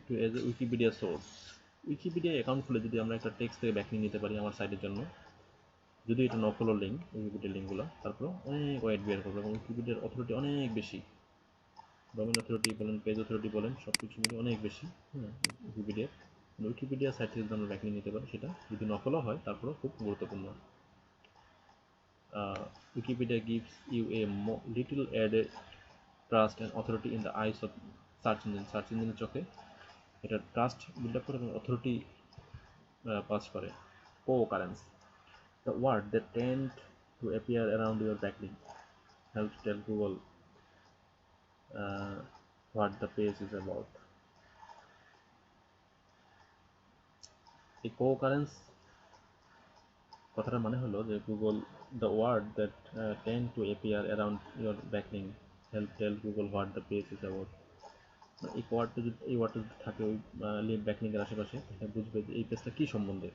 to as a Wikipedia source. Wikipedia account খুলে যদি আমরা একটা টেক্সট থেকে ব্যাকলিং নিতে পারি আমার সাইটের জন্য, যদি এটা নকল লিঙ্ক, উইকিপিডিয়ার লিঙ্কগুলো, তারপর অনেক ওয়েট বের করবে এবং উইকিপিডিয়ার অথরিটি অনেক বেশি, ডোমেন অথরিটি বলেন, পেজ অথরিটি বলেন, সব কিছু মিলে অনেক বেশি। উইকিপিডিয়ার উইকিপিডিয়া সাইট থেকে যদি আমরা ব্যাকলিং নিতে পারি, সেটা যদি নকলও হয় তারপরেও খুব গুরুত্বপূর্ণ। Wikipedia gives you a little added trust and authority in the eyes of search engine. Search ইঞ্জিনের চোখে এটা ট্রাস্ট বিল্ড আপ করে এবং অথরিটি পাস করে। Co-occurrence, the word that tend to appear around your backlink helps tell Google what the page is about. এই co-occurrence কথাটার মানে হলো যে Google, the word that tend to appear around your backlink help tell Google what the page is about. এই ওয়ার্ডটা যদি থাকে ওই ব্যাকলিংয়ের আশেপাশে, এটা বুঝবে যে এই পেজটা কী সম্বন্ধে,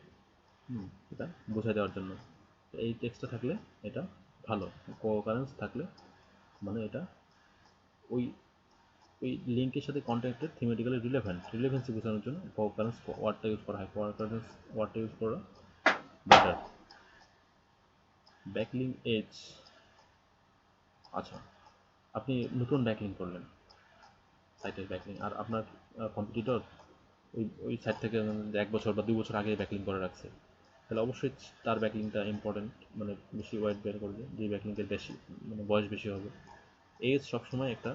এটা বোঝাই দেওয়ার জন্য। এই টেক্সটটা থাকলে এটা ভালো, কো-অকারেন্স থাকলে মানে এটা ওই ওই লিঙ্কের সাথে কন্টেন্টের থিমেটিক্যালি রিলেভেন্সি বোঝানোর জন্য কো-অকারেন্স ওয়ার্ডটা ইউজ করা হয়। কো-অকারেন্স ওয়ার্ডটা ইউজ করা বেটার। ব্যাকলিং এজ, আচ্ছা, আপনি নতুন ব্যাকলিং করলেন, সাইটের ব্যাকলিং, আর আপনার কম্পিটিটর ওই সাইট থেকে 1 বছর বা 2 বছর আগে ব্যাকলিং করে রাখছে, তাহলে অবশ্যই তার ব্যাকলিংটা ইম্পর্টেন্ট, মানে বেশি ওয়েট বের করবে, যে ব্যাকলিংয়ের বেশি মানে বয়স বেশি হবে। এজ সবসময় একটা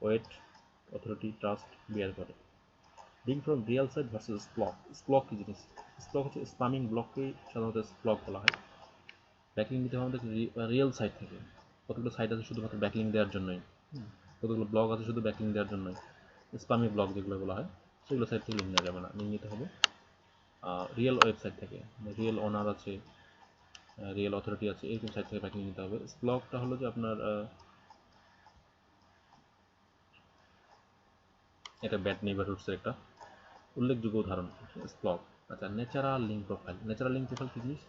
ওয়েট, অথরিটি, ট্রাস্ট বিয়ার করে। Link from real site versus splog. Splog কি জিনিস? স্প্লক হচ্ছে স্পামিং ব্লককেই সাধারণত স্প্লক বলা হয়। ব্যাকলিং দিতে হবে আমাদের রিয়েল সাইট থেকে। কতগুলো সাইট আছে শুধুমাত্র ব্যাকলিং দেওয়ার জন্যই, কতগুলো ব্লগ আছে শুধু ব্যাকলিং দেওয়ার জন্যই, স্পামি ব্লগ যেগুলো বলা হয়, সেগুলো সাইট থেকে লিঙ্ক নেওয়া যাবে না। লিঙ্ক নিতে হবে রিয়েল ওয়েবসাইট থেকে, রিয়েল ওনার আছে, রিয়েল অথরিটি আছে, এরকম সাইট থেকে ব্যাকলিং নিতে হবে। স্প্লকটা হলো যে আপনার এটা ব্যাড নেইবারহুডসের একটা উল্লেখযোগ্য উদাহরণ স্প্লক। আচ্ছা, natural link profile. Natural link profile কি জিনিস?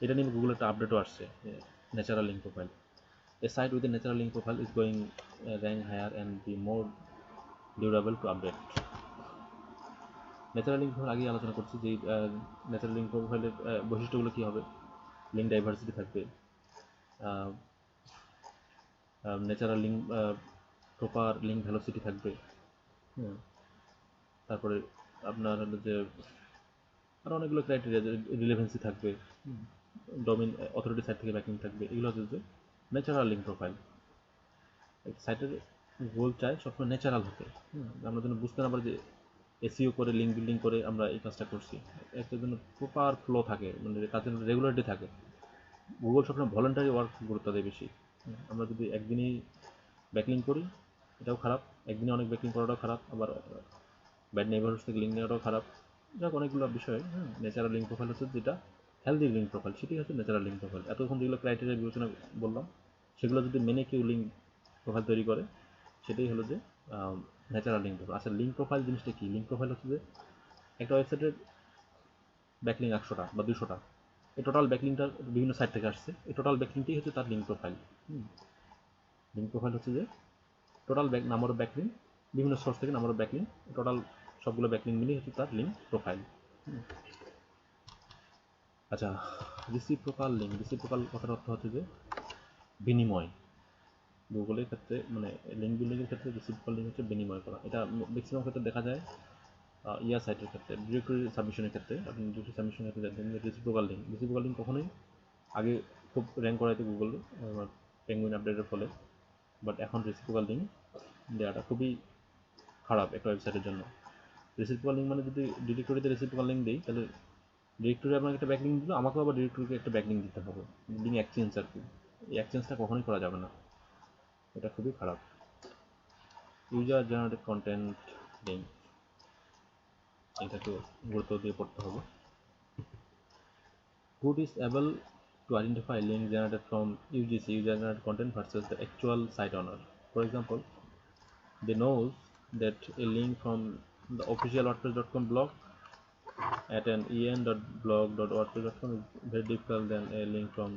এটা নিয়ে গুগল একটা আপডেটও আসছে, natural link profile. A site with a natural link profile is going rank higher and be more durable to update. Natural link profile আগেই আলোচনা করছি যে ন্যাচারাল লিঙ্ক প্রোফাইলের বৈশিষ্ট্যগুলো কী হবে। লিঙ্ক ডাইভার্সিটি থাকবে, natural link proper link velocity থাকবে, তারপরে আপনার হলো যে আরও অনেকগুলো ক্রাইটেরিয়া, রিলেভেন্সি থাকবে, ডোমেইন অথরিটি সাইট থেকে ব্যাকলিং থাকবে। এগুলো হচ্ছে যে ন্যাচারাল লিঙ্ক প্রোফাইল। সাইটের গোল চাই সবসময় ন্যাচারাল হতে। আমরা যেন বুঝতে না পারি যে এসইও করে লিঙ্ক বিল্ডিং করে আমরা এই কাজটা করছি। একটা যেন প্রপার ফ্লো থাকে, মানে কাজের রেগুলারিটি থাকে। গুগল সবসময় ভলেন্টারি ওয়ার্ক গুরুত্ব দেয় বেশি। আমরা যদি একদিনই ব্যাকলিং করি, এটাও খারাপ, একদিনে অনেক ব্যাকলিং করাটাও খারাপ, আবার ব্যাড নেইবারহুড থেকে লিঙ্ক নেওয়াটাও খারাপ। যাক, অনেকগুলো বিষয়। ন্যাচারাল লিঙ্ক প্রোফাইল হচ্ছে যেটা হেলদি লিঙ্ক প্রোফাইল, সেটাই হচ্ছে ন্যাচারাল লিঙ্ক প্রোফাইল। এতক্ষণ যেগুলো ক্রাইটেরিয়া বিবেচনা বললাম, সেগুলো যদি মেনে কেউ লিঙ্ক প্রোফাইল তৈরি করে, সেটাই হলো যে ন্যাচারাল লিঙ্ক প্রোফাইল। আচ্ছা, লিঙ্ক প্রোফাইল জিনিসটা কি? লিঙ্ক প্রোফাইল হচ্ছে যে একটা ওয়েবসাইটের ব্যাকলিং 100টা বা 200টা, এই টোটাল ব্যাকলিংটা বিভিন্ন সাইট থেকে আসছে, এই টোটাল ব্যাকলিংটাই হচ্ছে তার লিঙ্ক প্রোফাইল। লিঙ্ক প্রোফাইল হচ্ছে যে টোটাল নাম্বার অফ ব্যাকলিং, বিভিন্ন সোর্স থেকে নাম্বার অফ ব্যাকলিং, টোটাল সবগুলো ব্যাকলিং মিলিয়ে হচ্ছে তার লিঙ্ক প্রোফাইল। আচ্ছা, রিসিপ্রোকাল লিঙ্ক। রিসিপ্রোকাল কথার অর্থ হচ্ছে যে বিনিময়। গুগলের ক্ষেত্রে মানে লিঙ্ক বিল্ডিংয়ের ক্ষেত্রে রিসিপ্রোকাল লিঙ্ক হচ্ছে বিনিময় করা। এটা ম্যাক্সিমাম ক্ষেত্রে দেখা যায় সাইটের ক্ষেত্রে, ডিরেক্টরি সাবমিশনের ক্ষেত্রে। আপনি ডিরেক্টরি সাবমিশনের ক্ষেত্রে জানতেন যে রিসিপ্রোকাল লিঙ্ক কখনোই আগে খুব র্যাঙ্ক করাইতে গুগল পেঙ্গুইন আপডেটের ফলে, বাট এখন রিসিপ্রোকাল লিঙ্ক দেওয়াটা খুবই খারাপ একটা ওয়েবসাইটের জন্য। রিসিপ্রোকাল লিঙ্ক মানে যদি ডিরেক্টরিতে রিসিপ্রোকাল লিঙ্ক দিই, তাহলে ডিরেক্টরি আপনাকে একটা ব্যাকলিং দিল, আমাকেও আবার ডিরেক্টরিকে একটা ব্যাকলিং দিতে হবে। লিঙ্ক এক্সচেঞ্জ আর কি, এই এক্সচেঞ্জটা কখনোই করা যাবে না, এটা খুবই খারাপ। ইউজার জেনারেটেড কন্টেন্ট লিঙ্ক, এটাকেও গুরুত্ব দিয়ে পড়তে হবে। Good is able to identify link generated from UGC, user generated content, versus the actual site owner. For example, they knows that a link from the official WordPress.com blog at an en.blog.wordpress.com is very difficult than a link from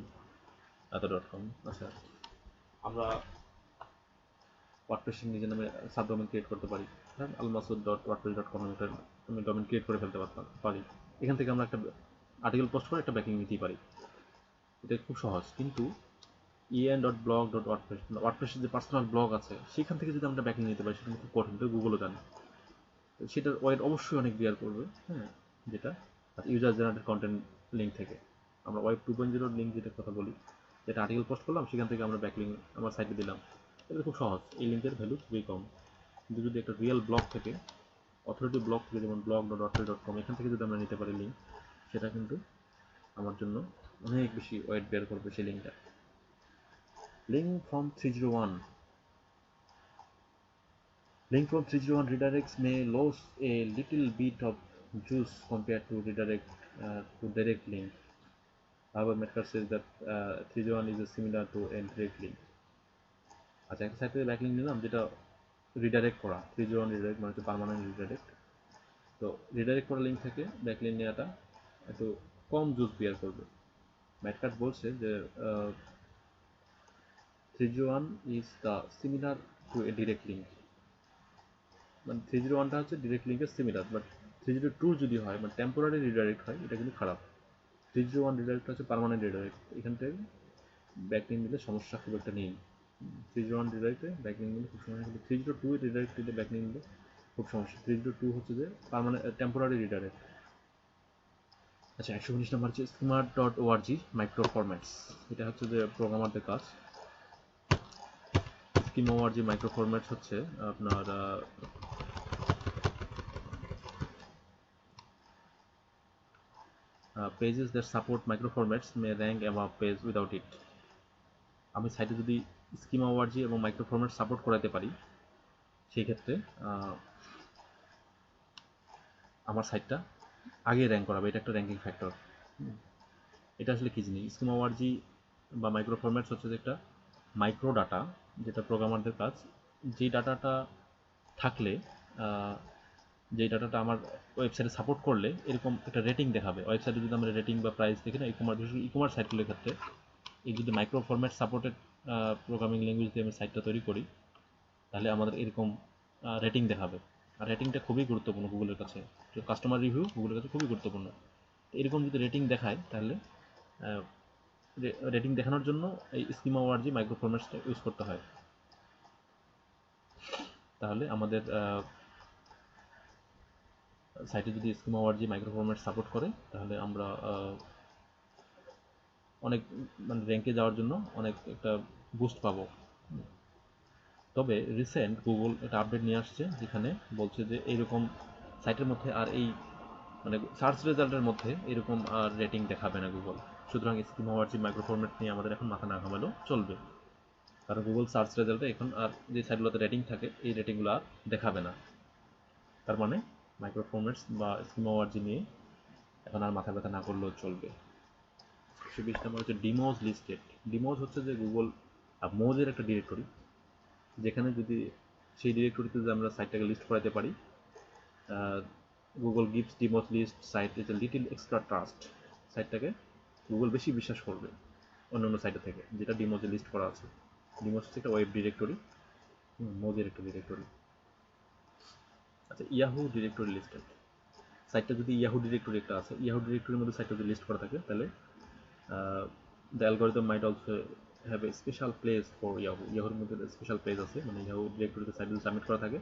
other.com. আচ্ছা, আমরা ওয়ার্ডপ্রেসে নিজের নামে subdomain create করতে পারি। almasud.wordpress.com একটা আমি domain create করে ফেলতে পারি। এখান থেকে আমরা একটা আর্টিকেল পোস্ট করে একটা ব্যাকলিঙ্ক নিতেই পারি। এটা খুব সহজ। কিন্তু en.blog.wordpress ওয়ার্ডপ্রেসের যে পার্সোনাল ব্লগ আছে সেখান থেকে যদি আমরা ব্যাকলিঙ্ক নিতে পারি সেটা খুব কঠিন, তো গুগলও জানে। সেটার ওয়েট অবশ্যই অনেক বিয়ার করবে, হ্যাঁ, যেটা ইউজার জেনারেটেড কন্টেন্ট লিঙ্ক থেকে। আমরা ওয়েব 2.0 লিঙ্ক যেটা কথা বলি, যেটা আর্টিকেল পোস্ট করলাম সেখান থেকে আমরা ব্যাকলিঙ্ক আমার সাইটে দিলাম, এটা খুব সহজ। এই লিঙ্কের ভ্যালু খুবই কম। কিন্তু যদি একটা রিয়েল ব্লগ থেকে, অথরিটি ব্লগ থেকে, যেমন blog.wordpress.com, এখান থেকে যদি আমরা নিতে পারি লিঙ্ক, সেটা কিন্তু আমার জন্য অনেক বেশি ওয়েট বের করবে সেই লিঙ্কটা। Link from 301 Link from 301 redirects may lose a little bit of juice compared to redirect to direct link. However, Metcalfe says that 301 is similar to a direct link. আচ্ছা, একটা সাইট থেকে ব্যাকলিঙ্ক নিলাম যেটা redirect করা, 301 redirect মানে হচ্ছে permanent redirect. তো redirect করা লিঙ্ক থেকে ব্যাকলিঙ্ক নেওয়াটা একটু কম জুস বিয়ার করবে। ম্যাটকার্ট বলছে যে 301 is the similar to a direct link, মানে 301টা হচ্ছে ডিরেক্ট লিঙ্কের সিমিলার, বাট 302 যদি হয় মানে টেম্পোরারি রিডাইরেক্ট হয়, এটা কিন্তু খারাপ। 301 রিডাইরেক্ট হচ্ছে পার্মানেন্ট রিডাইরেক্ট, এখান থেকে ব্যাকলিঙ্ক দিলে সমস্যা খুব একটা নেই। 301 রিডাইরেক্টে ব্যাকলিঙ্ক দিলে খুব সমস্যা, কিন্তু 302 রিডাইরেক্ট দিলে ব্যাকলিঙ্ক দিলে খুব সমস্যা। 302 হচ্ছে যে পার্মানেন্ট টেম্পোরারি রিডাইরেক্ট। আচ্ছা, 119 নম্বর হচ্ছে smart.org মাইক্রো ফরম্যাটস। এটা হচ্ছে যে প্রোগ্রামারদের কাজ। schema.org মাইক্রো ফরম্যাটস হচ্ছে আপনার pages that support micro formats may rank above page without it. আমি সাইটে যদি schema.org এবং মাইক্রো ফরম্যাট সাপোর্ট করাতে পারি, সেই ক্ষেত্রে আমার সাইটটা আগে র্যাঙ্ক করাবে, এটা একটা র্যাঙ্কিং ফ্যাক্টর। এটা আসলে কি জিনিস? schema.org বা মাইক্রো ফরম্যাটস হচ্ছে যে একটা মাইক্রো ডাটা, যেটা প্রোগ্রামারদের কাজ। যেই ডাটাটা থাকলে যেই ডাটাটা আমার ওয়েবসাইটে সাপোর্ট করলে এরকম একটা রেটিং দেখাবে। ওয়েবসাইটে যদি আমরা রেটিং বা প্রাইস দেখি না, ই-কমার্স সাইটগুলোর ক্ষেত্রে, এই যদি micro format supported programming language দিয়ে আমি সাইটটা তৈরি করি, তাহলে আমাদের এরকম রেটিং দেখাবে। আর রেটিংটা খুবই গুরুত্বপূর্ণ গুগলের কাছে, কাস্টমার রিভিউ গুগলের কাছে খুবই গুরুত্বপূর্ণ। এরকম যদি রেটিং দেখায়, তাহলে রেটিং দেখানোর জন্য এই schema.org মাইক্রো ফরম্যাটসটা ইউজ করতে হয়। তাহলে আমাদের সাইটে যদি schema.org মাইক্রো ফরম্যাট সাপোর্ট করে, তাহলে আমরা অনেক মানে র্যাঙ্কে যাওয়ার জন্য অনেক একটা বুস্ট পাবো। তবে রিসেন্ট গুগল একটা আপডেট নিয়ে আসছে, যেখানে বলছে যে এইরকম সাইটের মধ্যে আর এই মানে সার্চ রেজাল্টের মধ্যে এরকম আর রেটিং দেখাবে না গুগল। সুতরাং schema.org মাইক্রো ফরম্যাট নিয়ে আমাদের এখন মাথা না ঘামালেও চলবে, কারণ গুগল সার্চ রেজাল্টে এখন আর যে সাইটগুলোতে রেটিং থাকে এই রেটিংগুলো আর দেখাবে না। তার মানে মাইক্রো ফরম্যাটস বা schema.org নিয়ে এখন আর মাথা ব্যথা না করলেও চলবে। 120 নম্বর হচ্ছে ডিমোজ লিস্টেড। ডিমোজ হচ্ছে যে গুগল মোজের একটা ডিরেক্টরি, যেখানে যদি সেই ডিরেক্টরিতে যদি আমরা সাইটটাকে লিস্ট করাতে পারি, Google gives DMOZ list site is a little extra trust. সাইটটাকে গুগল বেশি বিশ্বাস করবে অন্যান্য সাইটের থেকে, যেটা ডিমোজে লিস্ট করা আছে। ডিমোজ হচ্ছে একটা ওয়েব ডিরেক্টরি, মোজের একটা ডিরেক্টরি। আচ্ছা, ইয়াহু ডিরেক্টরি লিস্টেড। সাইটটা যদি ইয়াহু ডিরেক্টরি একটা আছে, ইয়াহু ডিরেক্টরির মধ্যে সাইটটা যদি লিস্ট করা থাকে, তাহলে the algorithm might also have a special place for Yahoo. Yahoo এর মধ্যে স্পেশাল প্লেস আছে, মানে Yahoo ডিরেক্টরিতে সাইট যদি সাবমিট করা থাকে,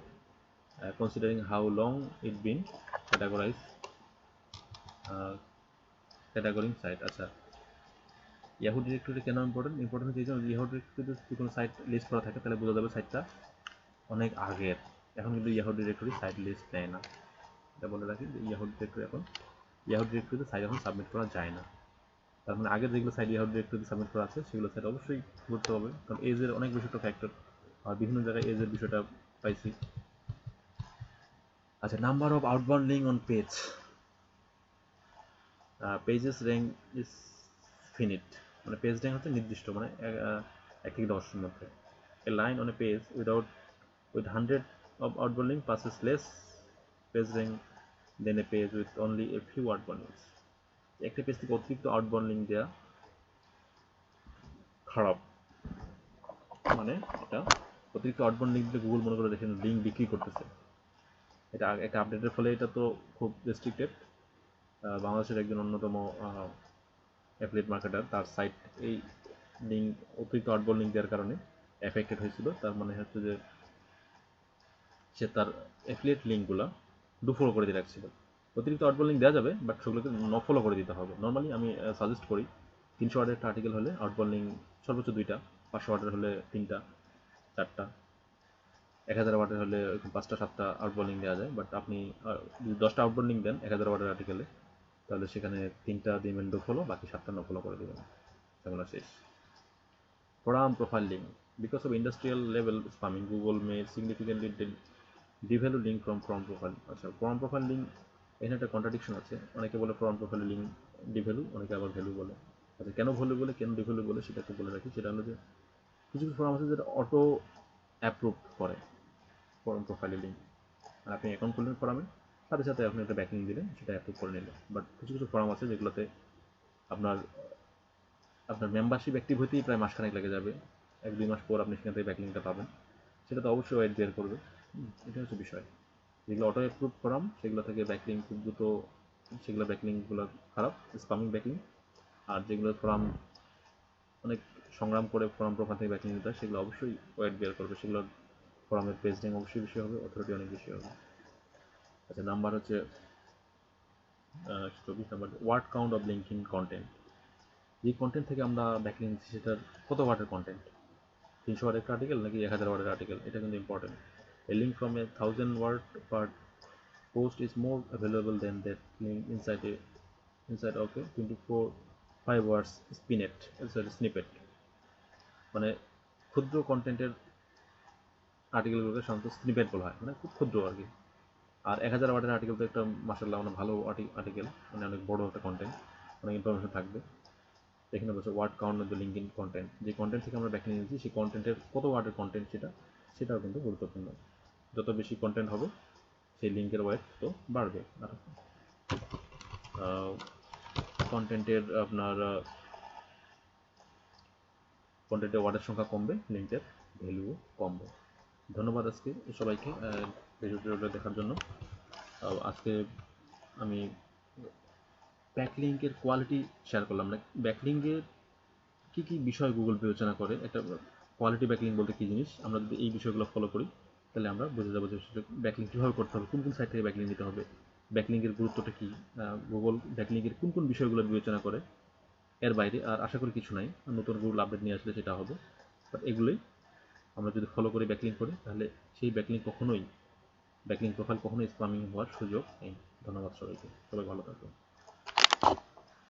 considering how long it been categorized categorizing site. আচ্ছা, Yahoo ডিরেক্টরি কেন ইম্পর্টেন্ট? ইম্পর্টেন্ট হচ্ছে এই জন্য, Yahoo ডিরেক্টরিতে যদি কোনো সাইট লিস্ট করা থাকে, তাহলে বোঝা যাবে সাইটটা অনেক আগের। এখন কিন্তু Yahoo ডিরেক্টরি সাইট লিস্ট দেয় না, এটা বলে রাখি যে Yahoo ডিরেক্টরি এখন Yahoo ডিরেক্টরিতে সাইট এখন সাবমিট করা যায় না। তার মানে আগের যেগুলো সাইট ইয়াহু ডিরেক্টরিতে সাবমিট করা আছে সেগুলো সাইট অবশ্যই করতে হবে, কারণ এজের অনেক বেশি একটা ফ্যাক্টর, আর বিভিন্ন জায়গায় এজের বিষয়টা পাইছি। আচ্ছা, number of outbound link on page. Pages rank is ফিনিট, মানে পেজ র্যাঙ্ক হচ্ছে নির্দিষ্ট, মানে 1 থেকে 10-এর মধ্যে। A line on a page with 100 of outbound link passes less page rank than a page with only a few outbound links. একটা page থেকে অতিরিক্ত আউটবাউন্ড লিঙ্ক দেওয়া খারাপ, মানে এটা অতিরিক্ত আউটবাউন্ড লিঙ্ক দিলে গুগল মনে করে দেখেন লিঙ্ক বিক্রি করতেছে, এটা একটা আপডেটের ফলে এটা তো খুব রেস্ট্রিক্টেড। বাংলাদেশের একজন অন্যতম অ্যাফিলিয়েট মার্কেটার, তার সাইট এই লিঙ্ক, অতিরিক্ত আউটবোর্ড লিঙ্ক দেওয়ার কারণে এফেক্টেড হয়েছিল। তার মানে হচ্ছে যে সে তার অ্যাফিলিয়েট লিঙ্কগুলো ডুফলো করে দিয়ে রাখছিল। অতিরিক্ত আউটবোর্ড লিঙ্ক দেওয়া যাবে, বাট সেগুলোকে নফলো করে দিতে হবে। নর্মালি আমি সাজেস্ট করি 300 ওয়ার্ডের একটা আর্টিকেল হলে আউটবোর্ড লিঙ্ক সর্বোচ্চ 2টা, 500 ওয়ার্ডের হলে 3টা 4টা, 1000 ওয়ার্ডের হলে 5টা 7টা আউটবোর্ড লিঙ্ক দেওয়া যায়। বাট আপনি যদি 10টা আউটবোর্ড লিঙ্ক দেন 1000 ওয়ার্ডের আর্টিকেলে, তাহলে সেখানে 3টা দিবেন ডুফলো, বাকি 7টা নফলো করে দেবেন, ঝামেলা শেষ। Forum profile link. Because of industrial level spamming, Google may significantly devalue link from forum profile. আচ্ছা, forum profile link এখানে একটা কন্ট্রাডিকশন আছে। অনেকে বলে forum profile link ডিভ্যালু, অনেকে আবার ভ্যালু বলে। আচ্ছা, কেন ভ্যালু বলে কেন ডিভ্যালু বলে সেটা একটু বলে রাখি। সেটা হলো যে কিছু কিছু ফোরাম আছে যেটা অটো অ্যাপ্রুভ করে ফোরাম প্রোফাইলে লিঙ্ক। আর আপনি অ্যাকাউন্ট খুললেন ফোরামে, সাথে সাথে আপনি একটা ব্যাকলিং দিলেন, সেটা অ্যাপ্রুভ করে নিলেন। বাট কিছু কিছু ফোরাম আছে যেগুলোতে আপনার আপনার মেম্বারশিপ অ্যাক্টিভ হতেই প্রায় মাসখানেক লেগে যাবে, 1-2 মাস পর আপনি সেখান থেকে ব্যাকলিংটা পাবেন। সেটা তো অবশ্যই ওয়েট বের করবে। এটা হচ্ছে বিষয়। যেগুলো অটো অ্যাপ্রুভ ফোরাম সেগুলো থেকে ব্যাকলিং খুব দ্রুত, সেগুলো ব্যাকলিংগুলো খারাপ, স্পামিং ব্যাকলিং। আর যেগুলো ফোরাম অনেক সংগ্রাম করে ফোরাম প্রোফাইল থেকে ব্যাকলিং দিতে হয়, সেগুলো অবশ্যই ওয়েট বের করবে। সেগুলো ফোরামের পেজ র্যাঙ্ক অবশ্যই বেশি হবে, অথরিটি অনেক বেশি হবে। আচ্ছা, নাম্বার হচ্ছে 24 number, word count of linking content. যে কন্টেন্ট থেকে আমরা ব্যাকলিং দিচ্ছি সেটার কত ওয়ার্ডের কন্টেন্ট, 300 ওয়ার্ডের একটা আর্টিকেল নাকি 1000 ওয়ার্ডের আর্টিকেল, এটা কিন্তু important. A link from a 1000 word per post is more available than that link inside of a 5 words snippet. মানে ক্ষুদ্র কন্টেন্টের আর্টিকেলগুলোকে সাধারণত স্নিপেট বলা হয়, মানে খুব ক্ষুদ্র আর কি। আর 1000 ওয়ার্ডের আর্টিকেল তো একটা মাশাআল্লাহ অনেক ভালো আর্টিকেল, মানে অনেক বড় একটা কন্টেন্ট, অনেক ইনফরমেশন থাকবে। এখানে বলছে word count of the linking content, যে কন্টেন্ট থেকে আমরা ব্যাকলিং নিয়েছি সেই কন্টেন্টের কত ওয়ার্ডের কন্টেন্ট সেটাও কিন্তু গুরুত্বপূর্ণ। যত বেশি কন্টেন্ট হবে সেই লিঙ্কের ওয়েট তো বাড়বে। আর কন্টেন্টের আপনার কন্টেন্টের ওয়ার্ডের সংখ্যা কমবে, লিঙ্কের ভ্যালুও কমবে। ধন্যবাদ আজকে সবাইকে ভিডিওটা দেখার জন্য। আজকে আমি ব্যাকলিঙ্কের কোয়ালিটি শেয়ার করলাম। না, ব্যাকলিঙ্কের কী কী বিষয় গুগল বিবেচনা করে, একটা কোয়ালিটি ব্যাকলিং বলতে কী জিনিস, আমরা যদি এই বিষয়গুলো ফলো করি তাহলে আমরা বুঝে যাবো যে ব্যাকলিং কীভাবে করতে হবে, কোন কোন সাইট থেকে ব্যাকলিং দিতে হবে, ব্যাকলিংয়ের গুরুত্বটা কী, গুগল ব্যাকলিংয়ের কোন কোন বিষয়গুলো বিবেচনা করে, এর বাইরে আর আশা করি কিছু নাই। নতুন গুগল আপডেট নিয়ে আসলে সেটা হবে। বাট এগুলোই আমরা যদি ফলো করে ব্যাকলিং করি তাহলে সেই ব্যাকলিং প্রোফাইল কখনোই স্প্যামিং হওয়ার সুযোগ নেই। ধন্যবাদ সবাইকে, সবাই ভালো থাকবেন।